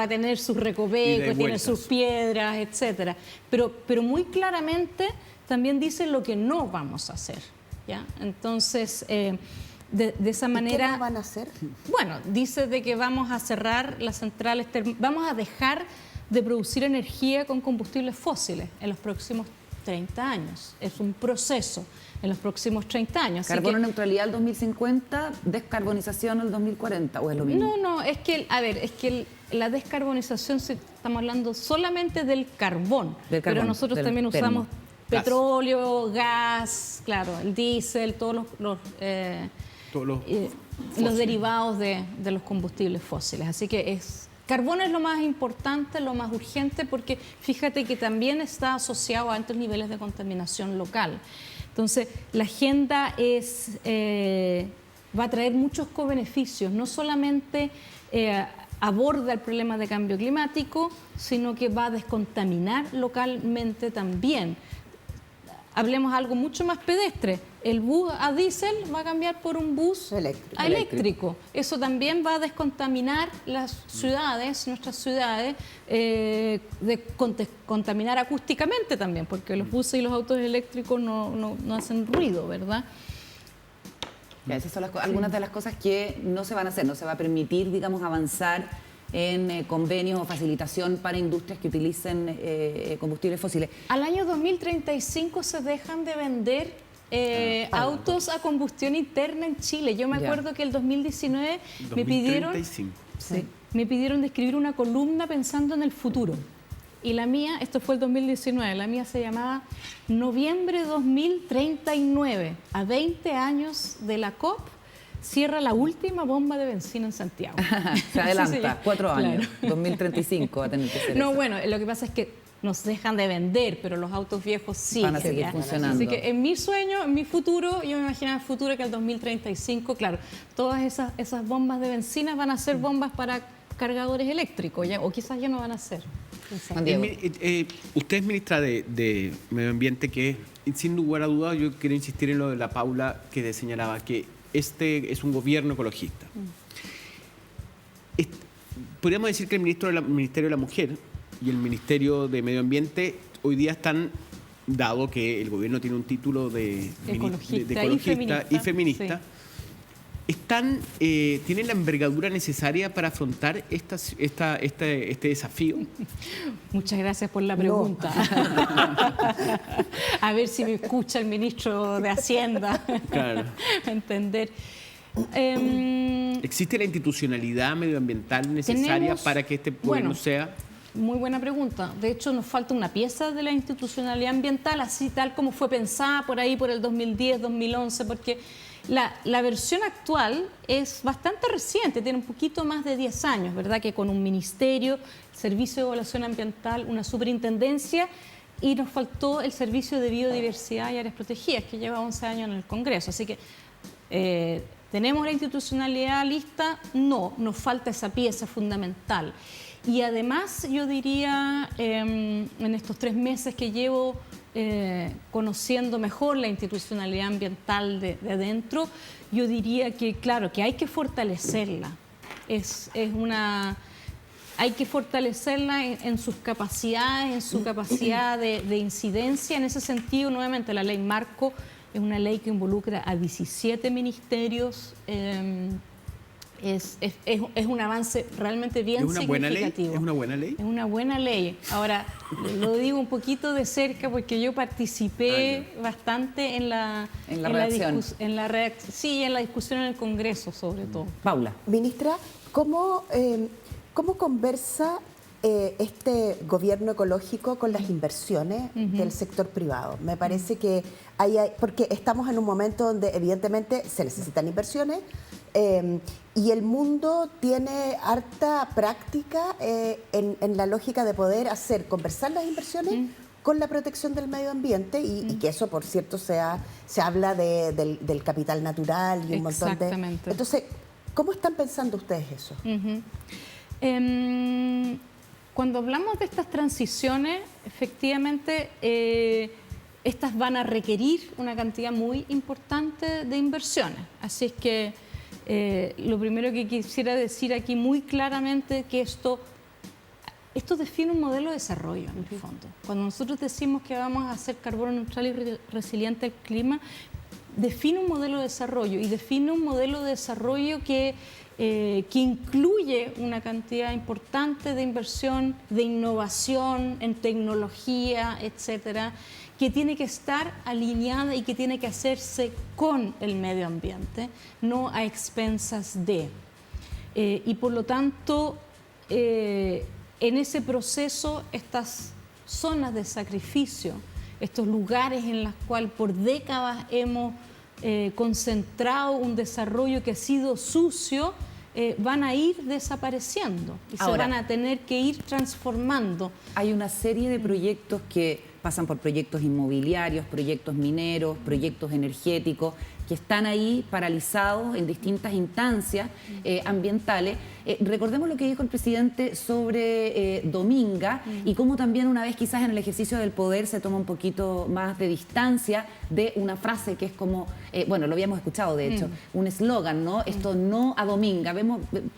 a tener sus recovecos, tiene sus piedras, etcétera. Pero muy claramente también dice lo que no vamos a hacer, ¿ya? Entonces, de esa manera... ¿Qué no van a hacer? Bueno, dice de que vamos a cerrar las centrales, vamos a dejar de producir energía con combustibles fósiles en los próximos 30 años. Es un proceso en los próximos 30 años. Carbono neutralidad al 2050, descarbonización al 2040, ¿o es lo mismo? No, es que, la descarbonización, estamos hablando solamente del carbón, pero nosotros también usamos petróleo, gas, claro, el diésel, todos los derivados de los combustibles fósiles. Así que carbono es lo más importante, lo más urgente, porque fíjate que también está asociado a altos niveles de contaminación local. Entonces, la agenda va a traer muchos cobeneficios, no solamente aborda el problema de cambio climático, sino que va a descontaminar localmente también. hablemos algo mucho más pedestre. El bus a diésel va a cambiar por un bus eléctrico. Eso también va a descontaminar las ciudades, nuestras ciudades, contaminar acústicamente también, porque los buses y los autos eléctricos no hacen ruido, ¿verdad? Ya, esas son algunas de las cosas que no se van a hacer, no se va a permitir, digamos, avanzar en convenios o facilitación para industrias que utilicen combustibles fósiles. Al año 2035 se dejan de vender autos a combustión interna en Chile. Yo me acuerdo que el 2019 me pidieron de escribir una columna pensando en el futuro. Y la mía, esto fue el 2019, la mía se llamaba Noviembre 2039, a 20 años de la COP, cierra la última bomba de benzina en Santiago. Se adelanta, 4 años, claro. 2035 va a tener que ser eso. Bueno, lo que pasa es que nos dejan de vender, pero los autos viejos sí van a seguir funcionando. Así que en mi sueño, en mi futuro, yo me imaginaba el futuro que el 2035, claro, todas esas bombas de benzina van a ser bombas para cargadores eléctricos, o quizás ya no van a ser. Usted es ministra de Medio Ambiente, que sin lugar a dudas yo quiero insistir en lo de la Paula que señalaba, que este es un gobierno ecologista. Podríamos decir que el Ministerio de la Mujer y el Ministerio de Medio Ambiente hoy día están, dado que el gobierno tiene un título de ecologista y feminista, sí. ¿Tienen la envergadura necesaria para afrontar este desafío? Muchas gracias por la pregunta. No. A ver si me escucha el ministro de Hacienda. Claro. Entender. ¿Existe la institucionalidad medioambiental necesaria para que este gobierno sea...? Muy buena pregunta. De hecho, nos falta una pieza de la institucionalidad ambiental, así tal como fue pensada por ahí por el 2010, 2011, porque la versión actual es bastante reciente, tiene un poquito más de 10 años, ¿verdad? Que con un ministerio, Servicio de Evaluación Ambiental, una superintendencia, y nos faltó el Servicio de Biodiversidad y Áreas Protegidas, que lleva 11 años en el Congreso. Así que, ¿tenemos la institucionalidad lista? No, nos falta esa pieza fundamental. Y además, yo diría, en estos 3 meses que llevo conociendo mejor la institucionalidad ambiental de adentro, yo diría que, claro, que hay que fortalecerla. Hay que fortalecerla en sus capacidades, en su capacidad de incidencia. En ese sentido, nuevamente, la ley marco es una ley que involucra a 17 ministerios. Es un avance realmente bien significativo. ¿Es una buena ley? Es una buena ley. Ahora, lo digo un poquito de cerca porque yo participé bastante en la discusión en el Congreso, sobre todo. Paula. Ministra, ¿cómo conversa este gobierno ecológico con las inversiones del sector privado? Me parece que porque estamos en un momento donde evidentemente se necesitan inversiones, y el mundo tiene harta práctica en la lógica de poder conversar las inversiones con la protección del medio ambiente y que eso, por cierto, se habla del capital natural y un montón de... Entonces, ¿cómo están pensando ustedes eso? Cuando hablamos de estas transiciones, efectivamente, estas van a requerir una cantidad muy importante de inversiones. Así es que lo primero que quisiera decir aquí muy claramente que esto define un modelo de desarrollo, en el fondo. Cuando nosotros decimos que vamos a ser carbono neutral y resiliente al clima, define un modelo de desarrollo y define un modelo de desarrollo que incluye una cantidad importante de inversión, de innovación en tecnología, etcétera, que tiene que estar alineada y que tiene que hacerse con el medio ambiente, no a expensas de. Y por lo tanto, en ese proceso, estas zonas de sacrificio, estos lugares en los cuales por décadas hemos concentrado un desarrollo que ha sido sucio, van a ir desapareciendo y ahora, se van a tener que ir transformando. Hay una serie de proyectos que pasan por proyectos inmobiliarios, proyectos mineros, proyectos energéticos, que están ahí paralizados en distintas instancias ambientales. Recordemos lo que dijo el presidente sobre Dominga y cómo también una vez quizás en el ejercicio del poder se toma un poquito más de distancia de una frase que es como, bueno, lo habíamos escuchado de hecho, un eslogan, ¿no? Esto no a Dominga.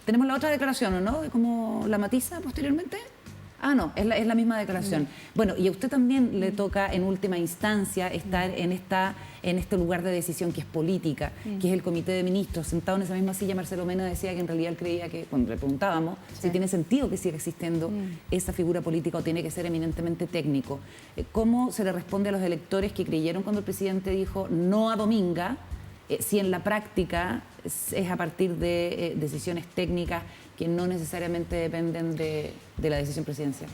Tenemos la otra declaración, ¿no? ¿Cómo la matiza posteriormente? Ah, no, es la misma declaración. Bueno, y a usted también le toca en última instancia estar en este lugar de decisión que es política, que es el Comité de Ministros. Sentado en esa misma silla, Marcelo Mena decía que en realidad él creía que, cuando le preguntábamos si tiene sentido que siga existiendo esa figura política o tiene que ser eminentemente técnico. ¿Cómo se le responde a los electores que creyeron cuando el presidente dijo no a Dominga, si en la práctica es a partir de decisiones técnicas que no necesariamente dependen de la decisión presidencial?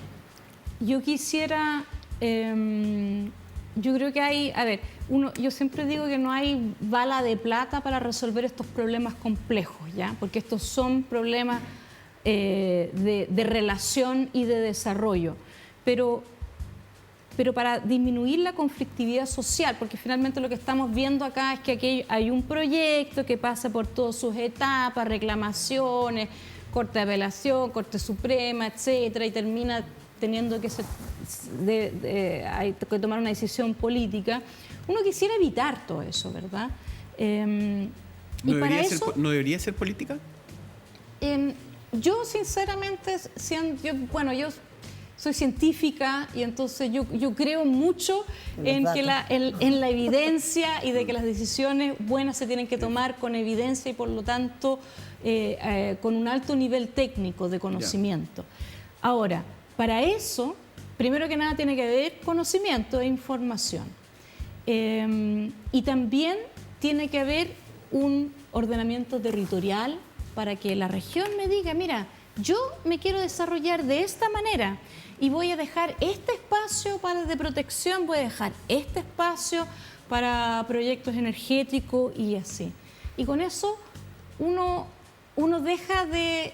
Yo quisiera, yo creo que hay, a ver, yo siempre digo que no hay bala de plata para resolver estos problemas complejos, ¿ya? Porque estos son problemas de relación y de desarrollo, pero para disminuir la conflictividad social, porque finalmente lo que estamos viendo acá es que aquí hay un proyecto que pasa por todas sus etapas, reclamaciones, Corte de Apelación, Corte Suprema, etcétera, y termina teniendo que hay que tomar una decisión política. Uno quisiera evitar todo eso, ¿verdad? ¿No debería ser política? Yo sinceramente, yo soy científica y entonces yo creo mucho en la evidencia y de que las decisiones buenas se tienen que tomar con evidencia y por lo tanto con un alto nivel técnico de conocimiento. Ahora, para eso, primero que nada tiene que haber conocimiento e información. Y también tiene que haber un ordenamiento territorial para que la región me diga, mira, yo me quiero desarrollar de esta manera y voy a dejar este espacio de protección, voy a dejar este espacio para proyectos energéticos y así. Y con eso uno deja de,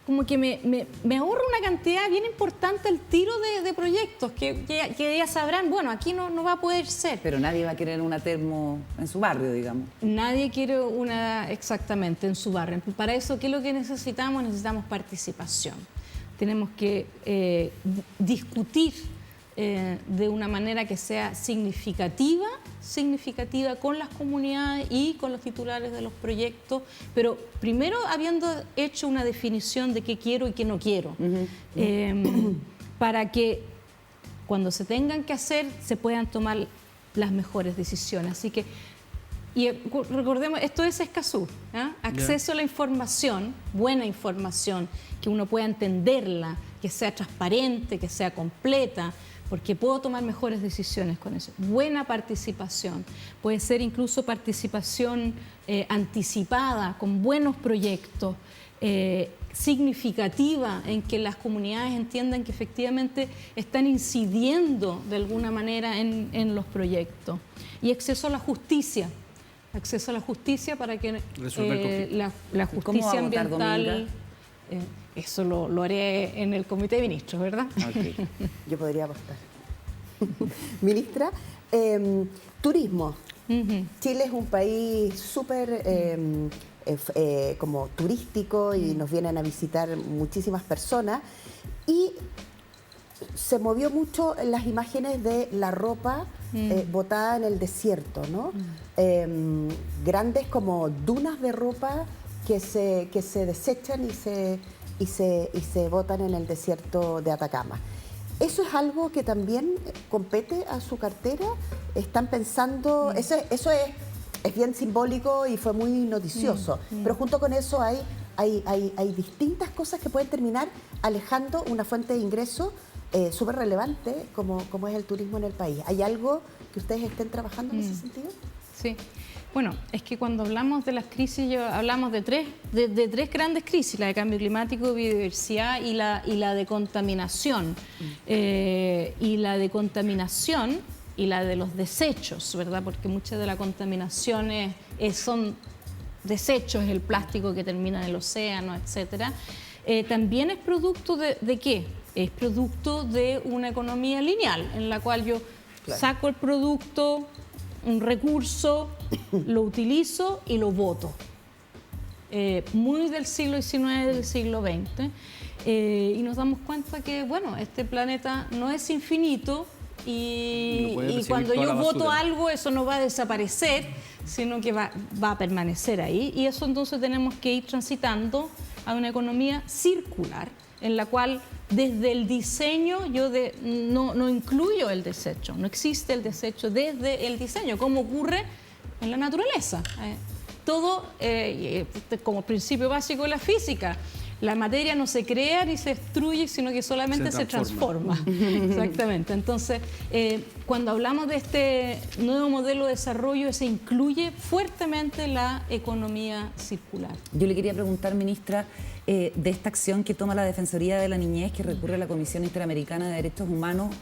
como que me ahorra una cantidad bien importante el tiro de proyectos que ya sabrán, bueno, aquí no va a poder ser. Pero nadie va a querer una termo en su barrio, digamos. Nadie quiere una exactamente en su barrio. Para eso, ¿qué es lo que necesitamos? Necesitamos participación. Tenemos que discutir de una manera que sea significativa con las comunidades y con los titulares de los proyectos, pero primero habiendo hecho una definición de qué quiero y qué no quiero, para que cuando se tengan que hacer se puedan tomar las mejores decisiones. Así que, y recordemos, esto es Escazú, ¿eh? Acceso a la información, buena información, que uno pueda entenderla, que sea transparente, que sea completa, porque puedo tomar mejores decisiones con eso. Buena participación, puede ser incluso participación anticipada, con buenos proyectos, significativa, en que las comunidades entiendan que efectivamente están incidiendo de alguna manera en los proyectos. Y acceso a la justicia. Acceso a la justicia para que la justicia ambiental... eso lo haré en el Comité de Ministros, ¿verdad? Okay. Yo podría apostar. Ministra, turismo. Chile es un país súper como turístico y nos vienen a visitar muchísimas personas y se movió mucho en las imágenes de la ropa botada en el desierto, ¿no? Grandes como dunas de ropa que se desechan y se botan en el desierto de Atacama. ¿Eso es algo que también compete a su cartera? ¿Están pensando...? Eso es bien simbólico y fue muy noticioso, pero junto con eso hay distintas cosas que pueden terminar alejando una fuente de ingreso súper relevante como es el turismo en el país. ¿Hay algo que ustedes estén trabajando en ese sentido? Sí. Bueno, es que cuando hablamos de las crisis, hablamos de tres grandes crisis, la de cambio climático, biodiversidad y la de contaminación. Y la de contaminación y la de los desechos, ¿verdad? Porque mucha de la contaminación son desechos, el plástico que termina en el océano, etcétera. También es producto de ¿qué? es producto de una economía lineal, en la cual yo saco el producto, un recurso, lo utilizo y lo boto. Muy del siglo XIX, del siglo XX, y nos damos cuenta que, bueno, este planeta no es infinito y cuando yo boto algo, eso no va a desaparecer, sino que va a permanecer ahí, y eso entonces tenemos que ir transitando a una economía circular, en la cual desde el diseño yo no incluyo el desecho, no existe el desecho desde el diseño, como ocurre en la naturaleza. Todo como principio básico de la física. La materia no se crea ni se destruye, sino que solamente se transforma. Exactamente. Entonces, cuando hablamos de este nuevo modelo de desarrollo, se incluye fuertemente la economía circular. Yo le quería preguntar, ministra, de esta acción que toma la Defensoría de la Niñez, que recurre a la Comisión Interamericana de Derechos Humanos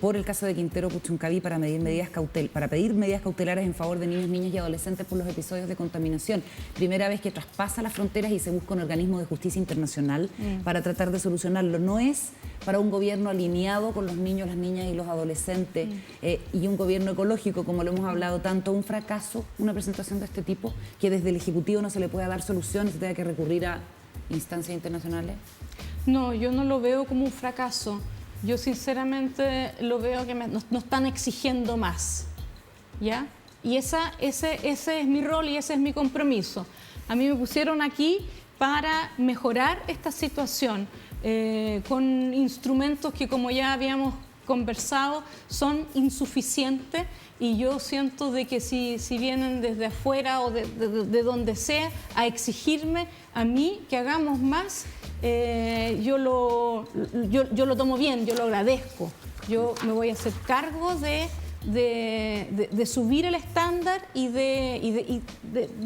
por el caso de Quintero Puchuncaví para pedir medidas cautelares en favor de niños, niñas y adolescentes por los episodios de contaminación. Primera vez que traspasa las fronteras y se busca un organismo de justicia internacional para tratar de solucionarlo. No es para un gobierno alineado con los niños, las niñas y los adolescentes y un gobierno ecológico, como lo hemos hablado tanto, un fracaso, una presentación de este tipo, que desde el Ejecutivo no se le pueda dar solución y se tenga que recurrir a instancias internacionales. No, yo no lo veo como un fracaso. Yo sinceramente lo veo que nos están exigiendo más, ¿ya? Y ese es mi rol y ese es mi compromiso. A mí me pusieron aquí para mejorar esta situación con instrumentos que, como ya habíamos conversado, son insuficientes, y yo siento de que si vienen desde afuera o de donde sea a exigirme a mí que hagamos más, yo lo tomo bien, yo lo agradezco. Yo me voy a hacer cargo de subir el estándar y de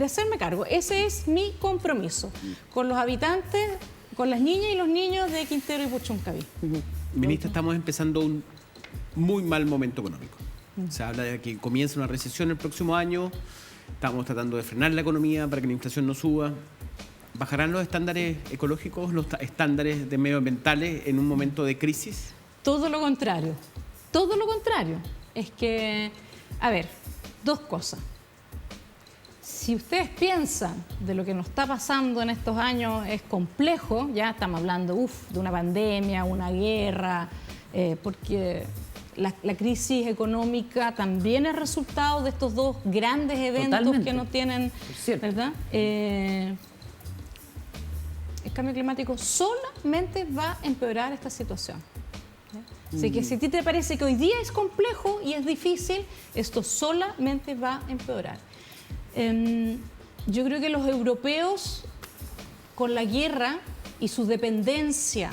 hacerme cargo. Ese es mi compromiso con los habitantes, con las niñas y los niños de Quintero y Puchuncaví. Ministra, estamos empezando un muy mal momento económico. Se habla de que comienza una recesión el próximo año. Estamos tratando de frenar la economía para que la inflación no suba. ¿Bajarán los estándares ecológicos, los estándares de medioambientales en un momento de crisis? Todo lo contrario. Todo lo contrario. Es que, a ver, dos cosas. Si ustedes piensan de lo que nos está pasando en estos años es complejo, ya estamos hablando de una pandemia, una guerra, porque la crisis económica también es resultado de estos dos grandes eventos. Totalmente. Que no tienen, ¿verdad? El cambio climático solamente va a empeorar esta situación. Así que si a ti te parece que hoy día es complejo y es difícil, esto solamente va a empeorar. Yo creo que los europeos, con la guerra y su dependencia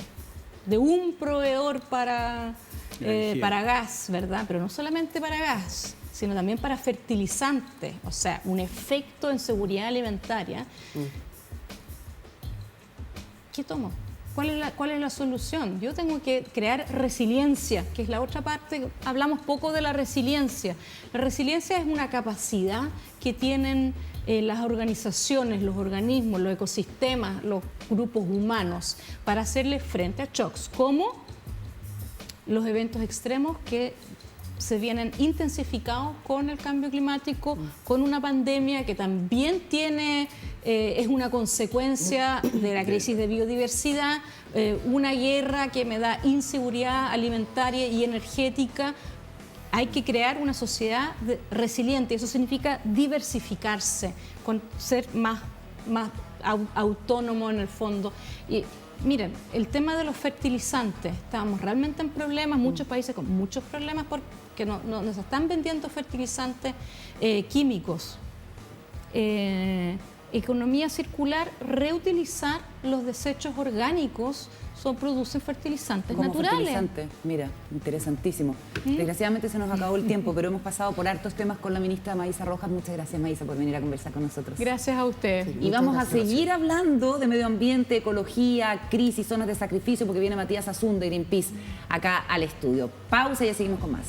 de un proveedor para gas, ¿verdad? Pero no solamente para gas, sino también para fertilizantes, o sea, un efecto en seguridad alimentaria. ¿Qué tomo? ¿Cuál es la solución? Yo tengo que crear resiliencia, que es la otra parte. Hablamos poco de la resiliencia. La resiliencia es una capacidad que tienen las organizaciones, los organismos, los ecosistemas, los grupos humanos para hacerle frente a shocks, como los eventos extremos que se vienen intensificados con el cambio climático, con una pandemia que también es una consecuencia de la crisis de biodiversidad, una guerra que me da inseguridad alimentaria y energética. Hay que crear una sociedad resiliente. Eso significa diversificarse, ser más autónomo en el fondo. Y miren, el tema de los fertilizantes, estamos realmente en problemas, muchos países con muchos problemas porque nos están vendiendo fertilizantes químicos. Economía circular, reutilizar los desechos orgánicos, producen fertilizantes como naturales. Fertilizante. Mira, interesantísimo. Desgraciadamente se nos acabó el tiempo, pero hemos pasado por hartos temas con la ministra Maísa Rojas. Muchas gracias, Maísa, por venir a conversar con nosotros. Gracias a usted. Y vamos a seguir hablando de medio ambiente, ecología, crisis, zonas de sacrificio, porque viene Matías Azun de Greenpeace acá al estudio. Pausa y ya seguimos con más.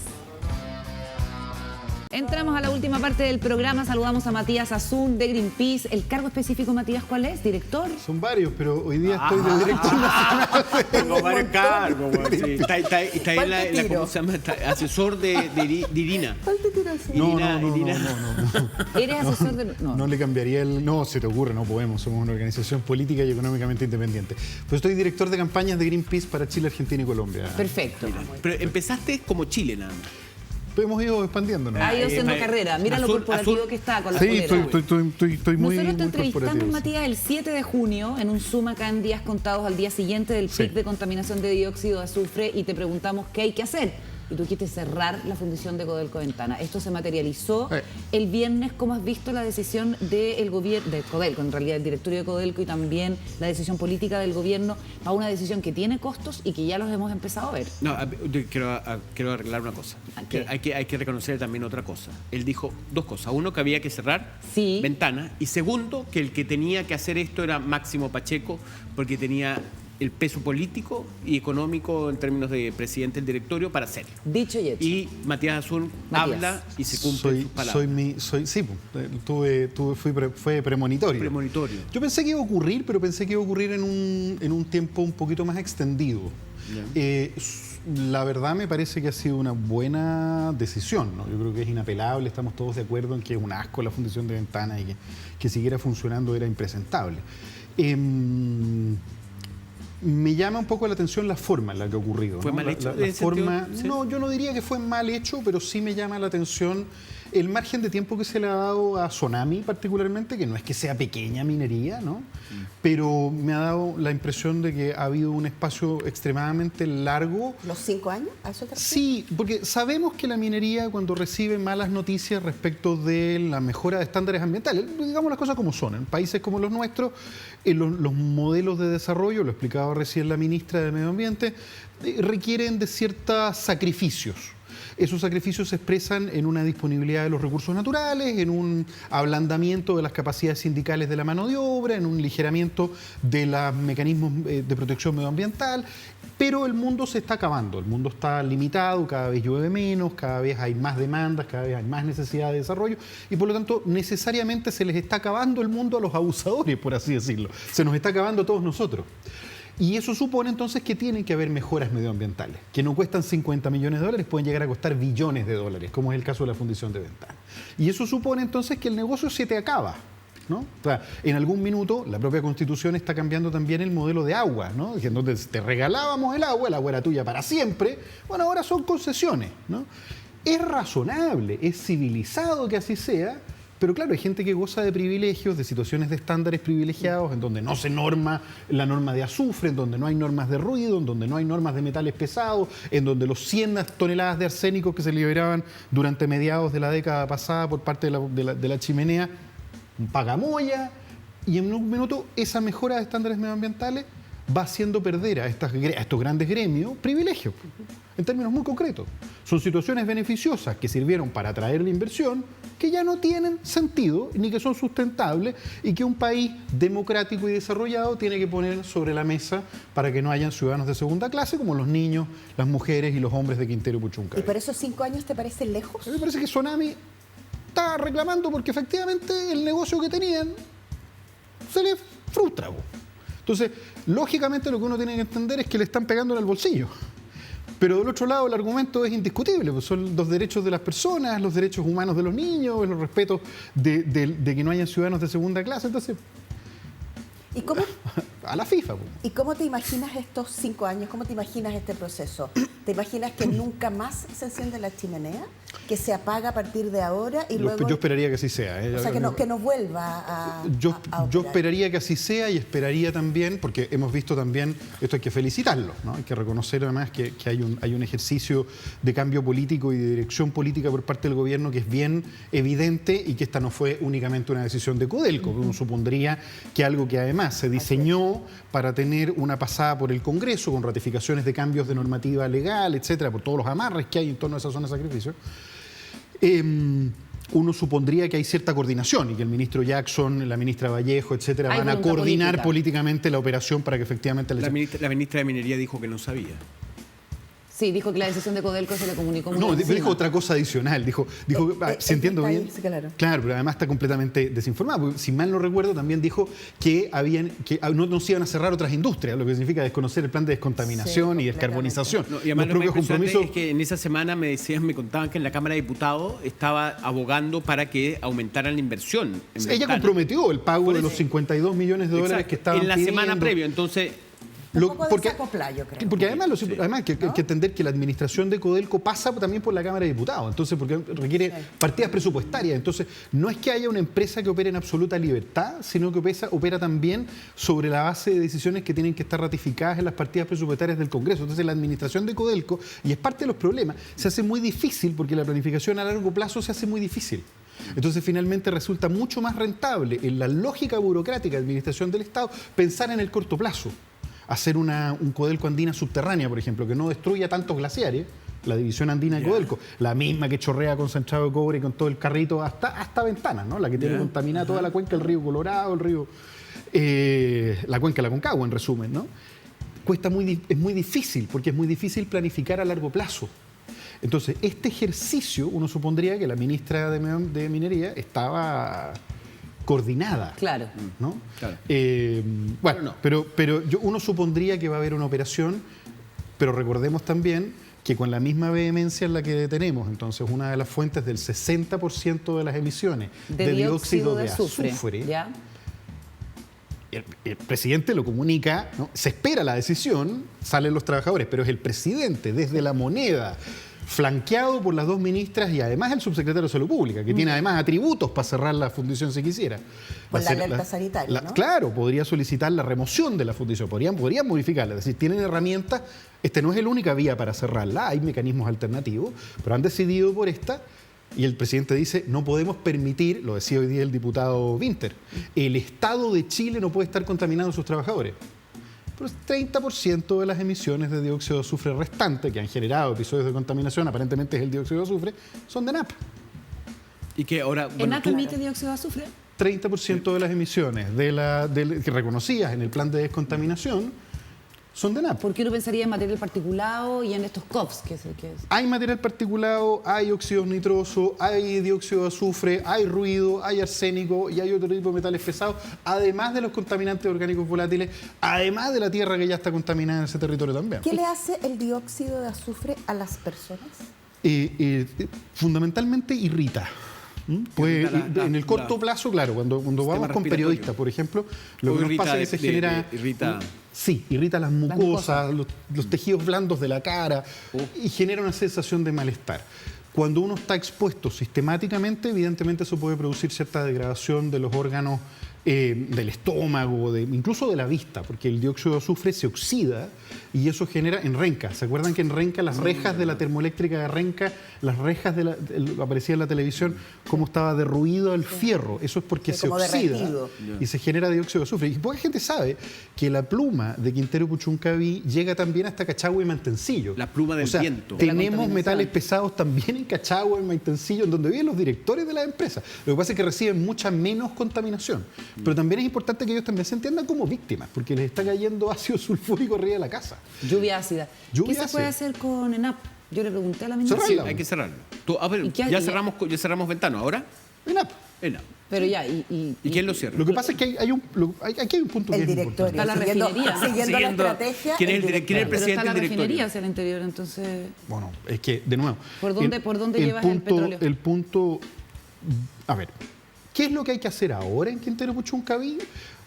Entramos a la última parte del programa. Saludamos a Matías Azun de Greenpeace. ¿El cargo específico, Matías, cuál es? ¿Director? Son varios, pero hoy día estoy de director nacional. Tengo varios cargos. Sí. Está ahí ¿cómo se llama? Asesor de Irina. No. ¿Eres asesor de...? No le cambiaría el... No, se te ocurre, no podemos. Somos una organización política y económicamente independiente. Pues estoy director de campañas de Greenpeace para Chile, Argentina y Colombia. Perfecto. Pero empezaste como Chile, nada más. Hemos ido expandiéndonos. Ha ido haciendo carrera. Mira lo corporativo que está con la polera. Estoy muy Nosotros te muy entrevistamos, corporativo. Matías, el 7 de junio en un Zoom acá en Días Contados al día siguiente del pic de contaminación de dióxido de azufre y te preguntamos qué hay que hacer. Y tú quisiste cerrar la fundición de Codelco Ventana. Esto se materializó el viernes. ¿Cómo has visto la decisión del gobierno, de Codelco, en realidad el directorio de Codelco y también la decisión política del gobierno a una decisión que tiene costos y que ya los hemos empezado a ver? No, yo quiero arreglar una cosa. Hay que reconocer también otra cosa. Él dijo dos cosas. Uno, que había que cerrar Ventana. Y segundo, que el que tenía que hacer esto era Máximo Pacheco, porque tenía el peso político y económico en términos de presidente del directorio para hacerlo. Dicho y hecho. Y Matías Azul habla y se cumple sus palabras. Fue premonitorio. Premonitorio. Yo pensé que iba a ocurrir, pero pensé que iba a ocurrir en un tiempo un poquito más extendido. La verdad me parece que ha sido una buena decisión, ¿no? Yo creo que es inapelable, estamos todos de acuerdo en que es un asco la fundición de Ventana y que siguiera funcionando era impresentable. Me llama un poco la atención la forma en la que ha ocurrido. ¿Fue mal hecho? La forma, no, yo no diría que fue mal hecho, pero sí me llama la atención el margen de tiempo que se le ha dado a Sonami particularmente, que no es que sea pequeña minería, ¿no? Pero me ha dado la impresión de que ha habido un espacio extremadamente largo. ¿Los 5 años? ¿A eso te refieres? Sí, porque sabemos que la minería, cuando recibe malas noticias respecto de la mejora de estándares ambientales, digamos las cosas como son, en países como los nuestros, los modelos de desarrollo, lo explicaba recién la ministra de Medio Ambiente, requieren de ciertos sacrificios. Esos sacrificios se expresan en una disponibilidad de los recursos naturales, en un ablandamiento de las capacidades sindicales de la mano de obra, en un ligeramiento de los mecanismos de protección medioambiental, pero el mundo se está acabando, el mundo está limitado, cada vez llueve menos, cada vez hay más demandas, cada vez hay más necesidad de desarrollo y por lo tanto necesariamente se les está acabando el mundo a los abusadores, por así decirlo. Se nos está acabando a todos nosotros. Y eso supone entonces que tienen que haber mejoras medioambientales, que no cuestan 50 millones de dólares, pueden llegar a costar billones de dólares, como es el caso de la fundición de Ventana. Y eso supone entonces que el negocio se te acaba, ¿no? O sea, en algún minuto la propia Constitución está cambiando también el modelo de agua, ¿no? En donde te regalábamos el agua era tuya para siempre, bueno, ahora son concesiones, ¿no? Es razonable, es civilizado que así sea. Pero claro, hay gente que goza de privilegios, de situaciones de estándares privilegiados, en donde no se norma la norma de azufre, en donde no hay normas de ruido, en donde no hay normas de metales pesados, en donde los 100 toneladas de arsénico que se liberaban durante mediados de la década pasada por parte de la chimenea, pagamoya, y en un minuto esa mejora de estándares medioambientales va haciendo perder a estos grandes gremios privilegios, en términos muy concretos. Son situaciones beneficiosas que sirvieron para atraer la inversión, que ya no tienen sentido ni que son sustentables y que un país democrático y desarrollado tiene que poner sobre la mesa para que no hayan ciudadanos de segunda clase como los niños, las mujeres y los hombres de Quintero Puchuncaví. ¿Y por esos 5 años te parecen lejos? A mí me parece que Sonami está reclamando porque efectivamente el negocio que tenían se les frustra. Entonces, lógicamente lo que uno tiene que entender es que le están pegando en el bolsillo. Pero del otro lado el argumento es indiscutible, pues son los derechos de las personas, los derechos humanos de los niños, los respetos de que no hayan ciudadanos de segunda clase. Entonces, ¿y cómo, a la FIFA. Pues. ¿Y cómo te imaginas estos 5 años? ¿Cómo te imaginas este proceso? ¿Te imaginas que nunca más se enciende la chimenea? ¿Que se apaga a partir de ahora y luego...? Yo esperaría que así sea. O sea, que no vuelva a Yo esperaría que así sea y esperaría también, porque hemos visto también, esto hay que felicitarlo, ¿no? Hay que reconocer además que hay un ejercicio de cambio político y de dirección política por parte del gobierno que es bien evidente y que esta no fue únicamente una decisión de Codelco. Uno supondría que algo que además se diseñó para tener una pasada por el Congreso con ratificaciones de cambios de normativa legal, etcétera, por todos los amarres que hay en torno a esa zona de sacrificio. Uno supondría que hay cierta coordinación y que el ministro Jackson, la ministra Vallejo, etcétera, van a coordinar políticamente la operación para que efectivamente... La ministra de Minería dijo que no sabía. Sí, dijo que la decisión de Codelco se le comunicó muy No, encima. dijo otra cosa adicional. Dijo si entiendo está bien. ahí, sí, claro. Claro, pero además está completamente desinformado. Porque, si mal no recuerdo, también dijo que no se iban a cerrar otras industrias, lo que significa desconocer el plan de descontaminación Sí, y descarbonización. No, y además Los lo más propios impresionante compromisos. es que en esa semana me contaban que en la Cámara de Diputados estaba abogando para que aumentaran la inversión. En Ella Ventana. comprometió el pago Por de eso. los 52 millones de dólares Exacto, que estaban en la semana pidiendo. previa. Entonces, Un poco de desacopla, yo creo. Porque además, Sí. además que hay que entender que la administración de Codelco pasa también por la Cámara de Diputados, entonces porque requiere partidas presupuestarias. Entonces, no es que haya una empresa que opere en absoluta libertad, sino que opera también sobre la base de decisiones que tienen que estar ratificadas en las partidas presupuestarias del Congreso. Entonces, la administración de Codelco, y es parte de los problemas, se hace muy difícil porque la planificación a largo plazo se hace muy difícil. Entonces, finalmente resulta mucho más rentable en la lógica burocrática de administración del Estado pensar en el corto plazo. Hacer un Codelco andina subterránea, por ejemplo, que no destruya tantos glaciares, la división andina de Codelco, la misma que chorrea concentrado de cobre con todo el carrito hasta Ventanas, ¿no? La que tiene contaminada toda la cuenca, el río Colorado, la cuenca de la Concagua, en resumen, ¿no? Es muy difícil, porque es muy difícil planificar a largo plazo. Entonces, este ejercicio, uno supondría que la ministra de Minería estaba coordinada. Claro. ¿No? Claro. Bueno, No. pero uno supondría que va a haber una operación, pero recordemos también que con la misma vehemencia en la que tenemos, entonces una de las fuentes del 60% de las emisiones de dióxido de azufre, ¿ya? el presidente lo comunica, ¿no? Se espera la decisión, salen los trabajadores, pero es el presidente desde la moneda, flanqueado por las dos ministras y además el subsecretario de Salud Pública, que tiene además atributos para cerrar la fundición si quisiera. Por la alerta sanitaria, ¿no? Claro, podría solicitar la remoción de la fundición, podrían modificarla, es decir, tienen herramientas, no es la única vía para cerrarla, hay mecanismos alternativos, pero han decidido por esta. Y el presidente dice, no podemos permitir, lo decía hoy día el diputado Winter, el Estado de Chile no puede estar contaminando a sus trabajadores. Pero el 30% de las emisiones de dióxido de azufre restante que han generado episodios de contaminación, aparentemente es el dióxido de azufre, son de ENAP. y que ahora... bueno, ¿ENAP emite dióxido de azufre? 30% de las emisiones que reconocidas en el plan de descontaminación son de ENAP. ¿Por qué uno pensaría en material particulado y en estos COPs? Hay material particulado, hay óxidos nitrosos, hay dióxido de azufre, hay ruido, hay arsénico y hay otro tipo de metales pesados, además de los contaminantes orgánicos volátiles, además de la tierra que ya está contaminada en ese territorio también. ¿Qué le hace el dióxido de azufre a las personas? Fundamentalmente irrita. Pues, en el corto plazo, claro, cuando vamos con respiratorio. periodistas, por ejemplo, lo que nos pasa es que se genera... Sí, irrita las mucosas, los tejidos blandos de la cara y genera una sensación de malestar. Cuando uno está expuesto sistemáticamente, evidentemente eso puede producir cierta degradación de los órganos del estómago, incluso de la vista, porque el dióxido de azufre se oxida y eso genera en Renca. ¿Se acuerdan que en Renca las rejas de la termoeléctrica de Renca, las rejas aparecía en la televisión cómo estaba derruido el fierro? Eso es porque se oxida derretido. y se genera dióxido de azufre. Y poca gente sabe que la pluma de Quintero Puchuncaví llega también hasta Cachagua y Mantencillo. La pluma del viento. Tenemos metales pesados también en Cachagua, en Mantencillo, en donde viven los directores de las empresas. Lo que pasa es que reciben mucha menos contaminación. Pero también es importante que ellos también se entiendan como víctimas, porque les está cayendo ácido sulfúrico arriba de la casa. Lluvia ácida. Lluvia ¿Qué se puede ácida. hacer con ENAP? Yo le pregunté a la ministra. Cerrarla. Sí, hay que cerrarlo. A ver, ¿Y qué hay? ya cerramos Ventano. ¿Ahora? ENAP. ENAP. Pero ya, ¿Y quién lo cierra? Lo que pasa es que aquí hay un punto que El es directorio. Está la Siguiendo refinería. la estrategia. ¿Quién es el directorio. presidente pero está la del directorio? refinería hacia el interior, entonces... Bueno, es que, de nuevo... ¿Por dónde llevas el petróleo? El punto... A ver, ¿qué es lo que hay que hacer ahora en Quintero Puchuncaví?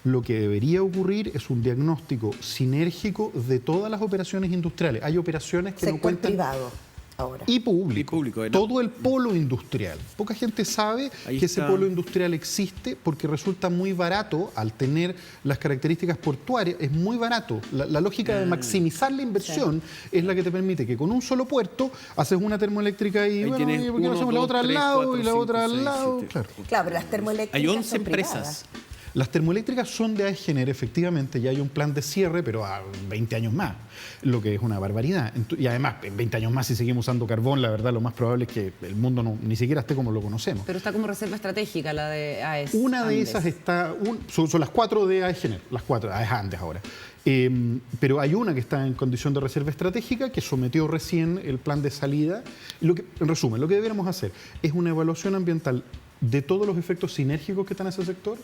Lo que debería ocurrir es un diagnóstico sinérgico de todas las operaciones industriales. Hay operaciones que no Sector cuentan... privado ahora. Y público. Y público, ¿no? Todo el polo industrial. Poca gente sabe Ahí que ese está. polo industrial existe porque resulta muy barato al tener las características portuarias. Es muy barato. La lógica de maximizar la inversión es la que te permite que con un solo puerto haces una termoeléctrica y, Ahí bueno, tienes ¿y por qué no 1, hacemos la 2, otra al 3, lado 4, y la 5, otra al 6, lado? 7. Claro. Claro, pero las termoeléctricas Hay 11 son empresas. privadas. Las termoeléctricas son de AESGener, efectivamente, ya hay un plan de cierre, pero a 20 años más, lo que es una barbaridad. Y además, en 20 años más, si seguimos usando carbón, la verdad, lo más probable es que el mundo ni siquiera esté como lo conocemos. Pero está como reserva estratégica la de AES. Una de Andes. esas está, son las 4 de AESGener, las 4, AES Andes ahora. Pero hay una que está en condición de reserva estratégica que sometió recién el plan de salida. En resumen, lo que debiéramos hacer es una evaluación ambiental de todos los efectos sinérgicos que están en ese sector,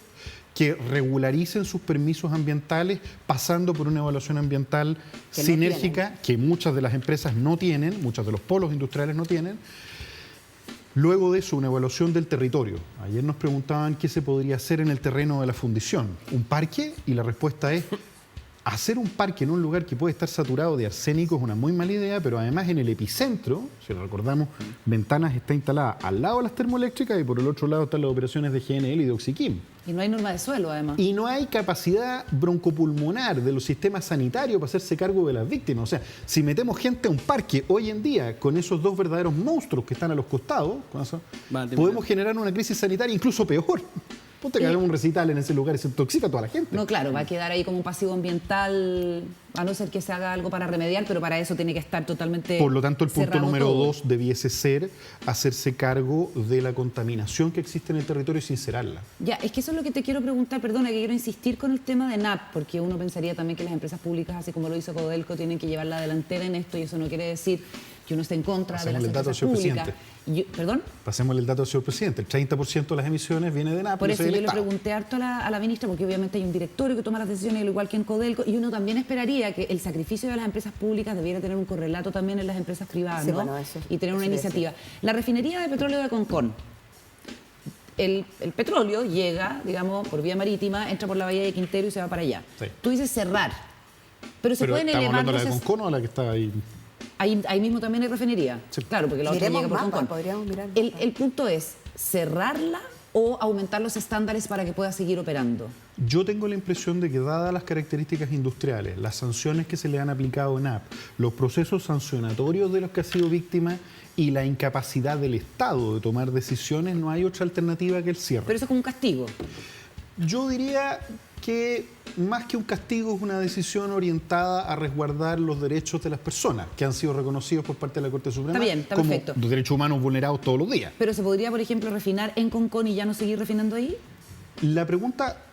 que regularicen sus permisos ambientales pasando por una evaluación ambiental Que no sinérgica que muchas de las empresas no tienen, muchos de los polos industriales no tienen. Luego de eso, una evaluación del territorio. Ayer nos preguntaban qué se podría hacer en el terreno de la fundición. ¿Un parque? Y la respuesta es: hacer un parque en un lugar que puede estar saturado de arsénico es una muy mala idea, pero además en el epicentro, si lo recordamos, Ventanas está instalada al lado de las termoeléctricas y por el otro lado están las operaciones de GNL y de Oxiquim. Y no hay norma de suelo, además. Y no hay capacidad broncopulmonar de los sistemas sanitarios para hacerse cargo de las víctimas. O sea, si metemos gente a un parque hoy en día con esos dos verdaderos monstruos que están a los costados, podemos generar una crisis sanitaria incluso peor. Ponte que hagamos un recital en ese lugar y se intoxica a toda la gente. No, claro, va a quedar ahí como un pasivo ambiental, a no ser que se haga algo para remediar, pero para eso tiene que estar totalmente Por lo tanto, el punto cerrado número todo. 2 debiese ser hacerse cargo de la contaminación que existe en el territorio y sincerarla. Ya, es que eso es lo que te quiero preguntar, perdona, que quiero insistir con el tema de NAP, porque uno pensaría también que las empresas públicas, así como lo hizo Codelco, tienen que llevar la delantera en esto, y eso no quiere decir que uno esté en contra de las Pasemos el dato, empresas señor públicas. ¿Perdón? Pasemos el dato al señor presidente. El 30% de las emisiones viene de NAP. Por eso del yo le Estado. pregunté harto a la ministra, porque obviamente hay un directorio que toma las decisiones, al igual que en Codelco, y uno también esperaría que el sacrificio de las empresas públicas debiera tener un correlato también en las empresas privadas, Sí, ¿no? bueno, eso Y tener una sí, iniciativa. La refinería de petróleo de Concón. El petróleo llega, digamos, por vía marítima, entra por la bahía de Quintero y se va para allá. Sí. Tú dices cerrar, pero se Pero pueden ¿estamos elevar hablando de la de los... Concón o la que está ahí? Ahí mismo también hay refinería. Sí. Claro, porque la otra Miremos llega por mapa, Concón. podríamos mirar El, mapa. el punto es cerrarla o aumentar los estándares para que pueda seguir operando. Yo tengo la impresión de que, dadas las características industriales, las sanciones que se le han aplicado en AP, los procesos sancionatorios de los que ha sido víctima y la incapacidad del Estado de tomar decisiones, no hay otra alternativa que el cierre. Pero eso es como un castigo. Yo diría que más que un castigo es una decisión orientada a resguardar los derechos de las personas que han sido reconocidos por parte de la Corte Suprema Está bien, está como perfecto. los derechos humanos vulnerados todos los días. Pero se podría, por ejemplo, refinar en Concón y ya no seguir refinando ahí. La pregunta,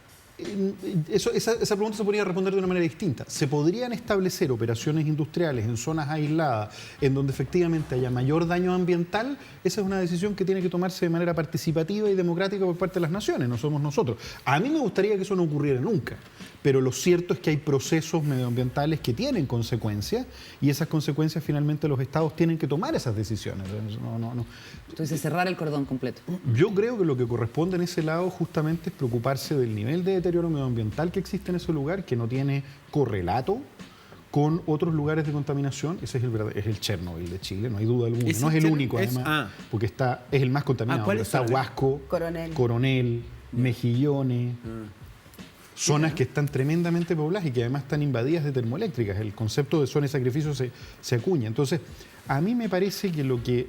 esa pregunta se podría responder de una manera distinta. ¿Se podrían establecer operaciones industriales en zonas aisladas en donde efectivamente haya mayor daño ambiental? Esa es una decisión que tiene que tomarse de manera participativa y democrática por parte de las naciones, no somos nosotros. A mí me gustaría que eso no ocurriera nunca, pero lo cierto es que hay procesos medioambientales que tienen consecuencias y esas consecuencias finalmente los estados tienen que tomar esas decisiones. No. Entonces, cerrar el cordón completo. Yo creo que lo que corresponde en ese lado justamente es preocuparse del nivel de deterioro medioambiental que existe en ese lugar, que no tiene correlato con otros lugares de contaminación. Ese es el Chernobyl de Chile, no hay duda alguna. ¿Es No es el el Chernobyl? único, además, porque es el más contaminado. ¿cuál Pero es está ahora? Huasco, Coronel. Mejillones, zonas que están tremendamente pobladas y que además están invadidas de termoeléctricas. El concepto de zona de sacrificio se acuña. Entonces, a mí me parece que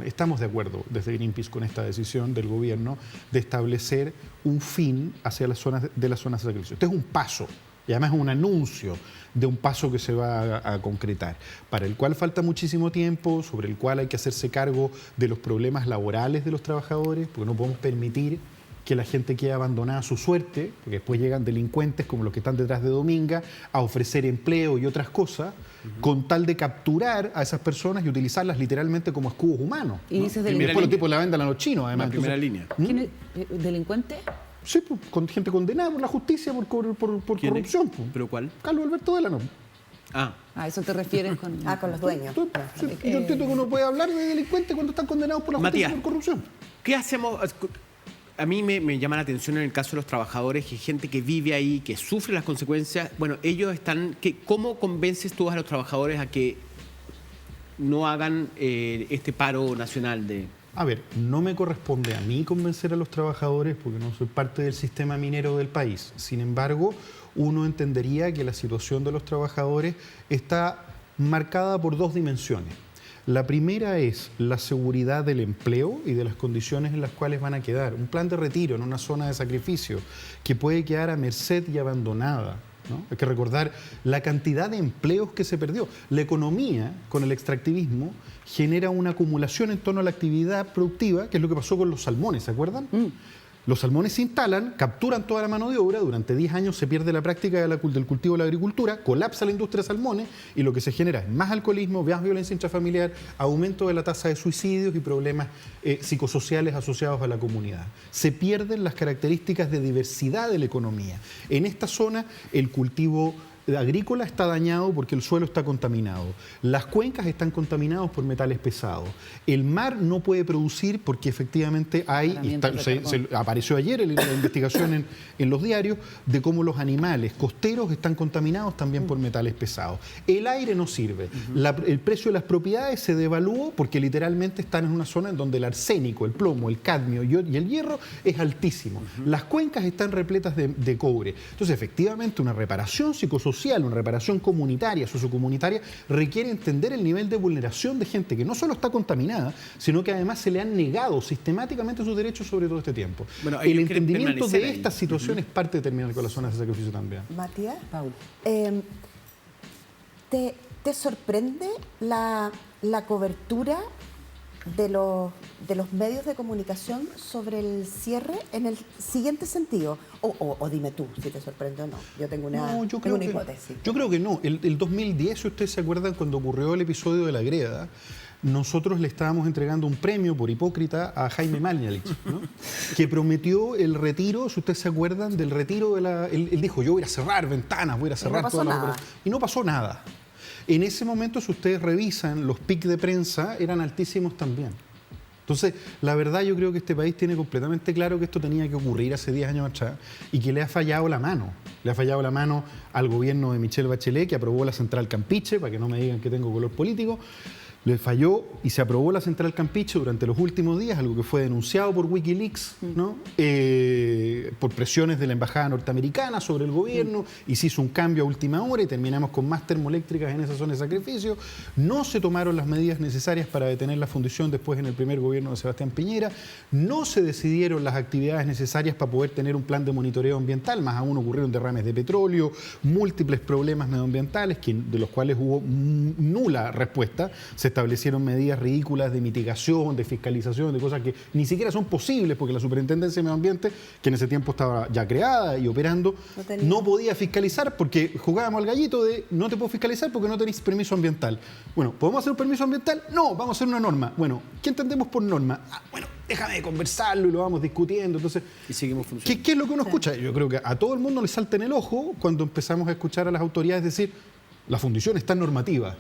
estamos de acuerdo desde Greenpeace con esta decisión del gobierno de establecer un fin hacia las zonas de sacrificio. Este es un paso, y además es un anuncio de un paso que se va a concretar, para el cual falta muchísimo tiempo, sobre el cual hay que hacerse cargo de los problemas laborales de los trabajadores, porque no podemos permitir que la gente quede abandonada a su suerte, porque después llegan delincuentes como los que están detrás de Dominga a ofrecer empleo y otras cosas, con tal de capturar a esas personas y utilizarlas literalmente como escudos humanos. Y dices Y delincuente. después los tipos la vendan a los chinos, además. La primera Entonces, línea. ¿Quién es? ¿Delincuente? sí, pues, con gente condenada por la justicia por ¿Quién es? corrupción. Pues. ¿Pero cuál? Carlos Alberto Delano. Ah, ¿A eso te refieres con...? Con los dueños. Sí, yo entiendo que uno puede hablar de delincuentes cuando están condenados por la justicia Matías. por corrupción. ¿qué hacemos? A mí me llama la atención en el caso de los trabajadores, que gente que vive ahí, que sufre las consecuencias. Bueno, ellos están... ¿Cómo convences tú a los trabajadores a que no hagan este paro nacional de...? A ver, no me corresponde a mí convencer a los trabajadores porque no soy parte del sistema minero del país. Sin embargo, uno entendería que la situación de los trabajadores está marcada por dos dimensiones. La primera es la seguridad del empleo y de las condiciones en las cuales van a quedar. Un plan de retiro en una zona de sacrificio que puede quedar a merced y abandonada, ¿no? Hay que recordar la cantidad de empleos que se perdió. La economía, con el extractivismo, genera una acumulación en torno a la actividad productiva, que es lo que pasó con los salmones, ¿se acuerdan? Los salmones se instalan, capturan toda la mano de obra, durante 10 años se pierde la práctica del cultivo de la agricultura, colapsa la industria de salmones y lo que se genera es más alcoholismo, más violencia intrafamiliar, aumento de la tasa de suicidios y problemas psicosociales asociados a la comunidad. Se pierden las características de diversidad de la economía. En esta zona el cultivo agrícola está dañado porque el suelo está contaminado. Las cuencas están contaminadas por metales pesados. El mar no puede producir porque efectivamente apareció ayer la investigación en los diarios de cómo los animales costeros están contaminados también por metales pesados. El aire no sirve. El precio de las propiedades se devaluó porque literalmente están en una zona en donde el arsénico, el plomo, el cadmio y el hierro es altísimo. Las cuencas están repletas de cobre. Entonces, efectivamente, una reparación psicosocial, una reparación comunitaria, sociocomunitaria, requiere entender el nivel de vulneración de gente que no solo está contaminada, sino que además se le han negado sistemáticamente sus derechos sobre todo este tiempo. Bueno, el entendimiento de esta situación es parte de terminar con las zonas de sacrificio también. Matías, Paul. ¿Te sorprende la cobertura de los medios de comunicación sobre el cierre en el siguiente sentido? O dime tú si te sorprende o no. Yo tengo una hipótesis. Yo creo que no. El 2010, si ustedes se acuerdan, cuando ocurrió el episodio de la Greda, nosotros le estábamos entregando un premio por hipócrita a Jaime Mañalich, ¿no? Que prometió el retiro, si ustedes se acuerdan, del retiro de la... Él dijo, yo voy a cerrar ventanas, voy a cerrar todas las operaciones. Y no pasó nada. En ese momento, si ustedes revisan, los pics de prensa eran altísimos también. Entonces, la verdad, yo creo que este país tiene completamente claro que esto tenía que ocurrir hace 10 años atrás y que le ha fallado la mano. Le ha fallado la mano al gobierno de Michelle Bachelet, que aprobó la Central Campiche, para que no me digan que tengo color político. Le falló y se aprobó la Central Campiche durante los últimos días, algo que fue denunciado por Wikileaks, ¿no? Por presiones de la embajada norteamericana sobre el gobierno, y se hizo un cambio a última hora y terminamos con más termoeléctricas en esa zona de sacrificio. No se tomaron las medidas necesarias para detener la fundición después en el primer gobierno de Sebastián Piñera. No se decidieron las actividades necesarias para poder tener un plan de monitoreo ambiental, más aún ocurrieron derrames de petróleo, múltiples problemas medioambientales, de los cuales hubo nula respuesta. Se establecieron medidas ridículas de mitigación, de fiscalización, de cosas que ni siquiera son posibles porque la Superintendencia de Medio Ambiente, que en ese tiempo estaba ya creada y operando, no podía fiscalizar porque jugábamos al gallito de no te puedo fiscalizar porque no tenéis permiso ambiental. Bueno, ¿podemos hacer un permiso ambiental? No, vamos a hacer una norma. Bueno, ¿qué entendemos por norma? Bueno, déjame conversarlo y lo vamos discutiendo. Entonces, y seguimos funcionando. ¿Qué es lo que uno escucha? Yo creo que a todo el mundo le salta en el ojo cuando empezamos a escuchar a las autoridades decir la fundición está normativa.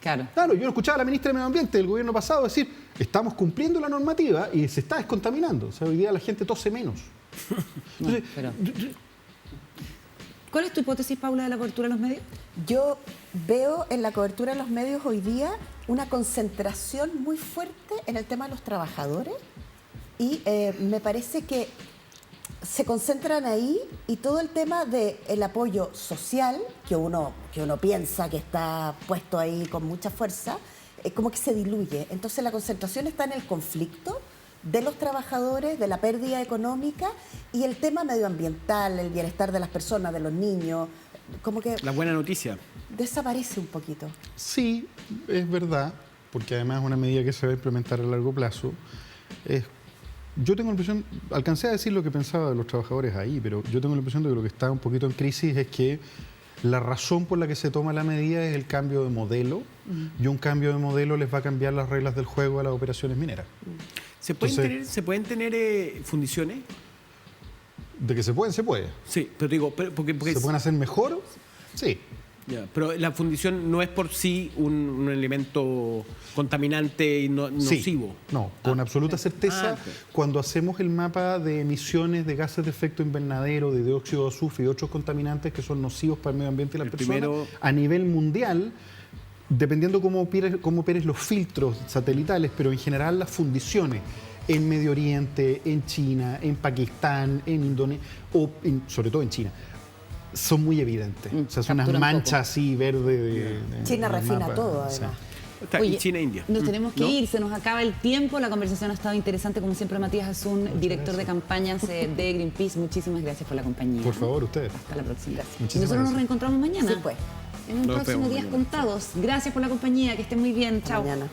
Claro, yo no escuchaba a la ministra de Medio Ambiente del gobierno pasado decir, estamos cumpliendo la normativa y se está descontaminando. O sea, hoy día la gente tose menos. Entonces, ¿cuál es tu hipótesis, Paula, de la cobertura de los medios? Yo veo en la cobertura de los medios hoy día una concentración muy fuerte en el tema de los trabajadores y me parece que se concentran ahí y todo el tema del apoyo social, que uno piensa que está puesto ahí con mucha fuerza, como que se diluye. Entonces la concentración está en el conflicto de los trabajadores, de la pérdida económica y el tema medioambiental, el bienestar de las personas, de los niños, como que... La buena noticia. Desaparece un poquito. Sí, es verdad, porque además es una medida que se va a implementar a largo plazo. Yo tengo la impresión, alcancé a decir lo que pensaba de los trabajadores ahí, pero yo tengo la impresión de que lo que está un poquito en crisis es que la razón por la que se toma la medida es el cambio de modelo, y un cambio de modelo les va a cambiar las reglas del juego a las operaciones mineras. ¿Se pueden tener fundiciones? De que se pueden, se puede. Sí, pero digo, porque ¿se pueden hacer mejor? Sí. Ya, pero la fundición no es por sí un elemento contaminante y nocivo. Sí, no, con absoluta certeza, cuando hacemos el mapa de emisiones de gases de efecto invernadero, de dióxido de azufre y otros contaminantes que son nocivos para el medio ambiente y las personas, a nivel mundial, dependiendo cómo operes los filtros satelitales, pero en general las fundiciones en Medio Oriente, en China, en Pakistán, en Indonesia, sobre todo en China, son muy evidentes. O sea, son unas manchas así verde. China refina todo, además. Sí. Oye, China e India. Nos tenemos que ir, se nos acaba el tiempo. La conversación ha estado interesante. Como siempre, Matías Azun, director de campañas de Greenpeace. Muchísimas gracias por la compañía. Por favor, ustedes. Hasta la próxima. Gracias. Y nosotros nos reencontramos mañana. Sí, pues. En un próximo Días Contados. Gracias por la compañía. Que estén muy bien. Chao. Mañana.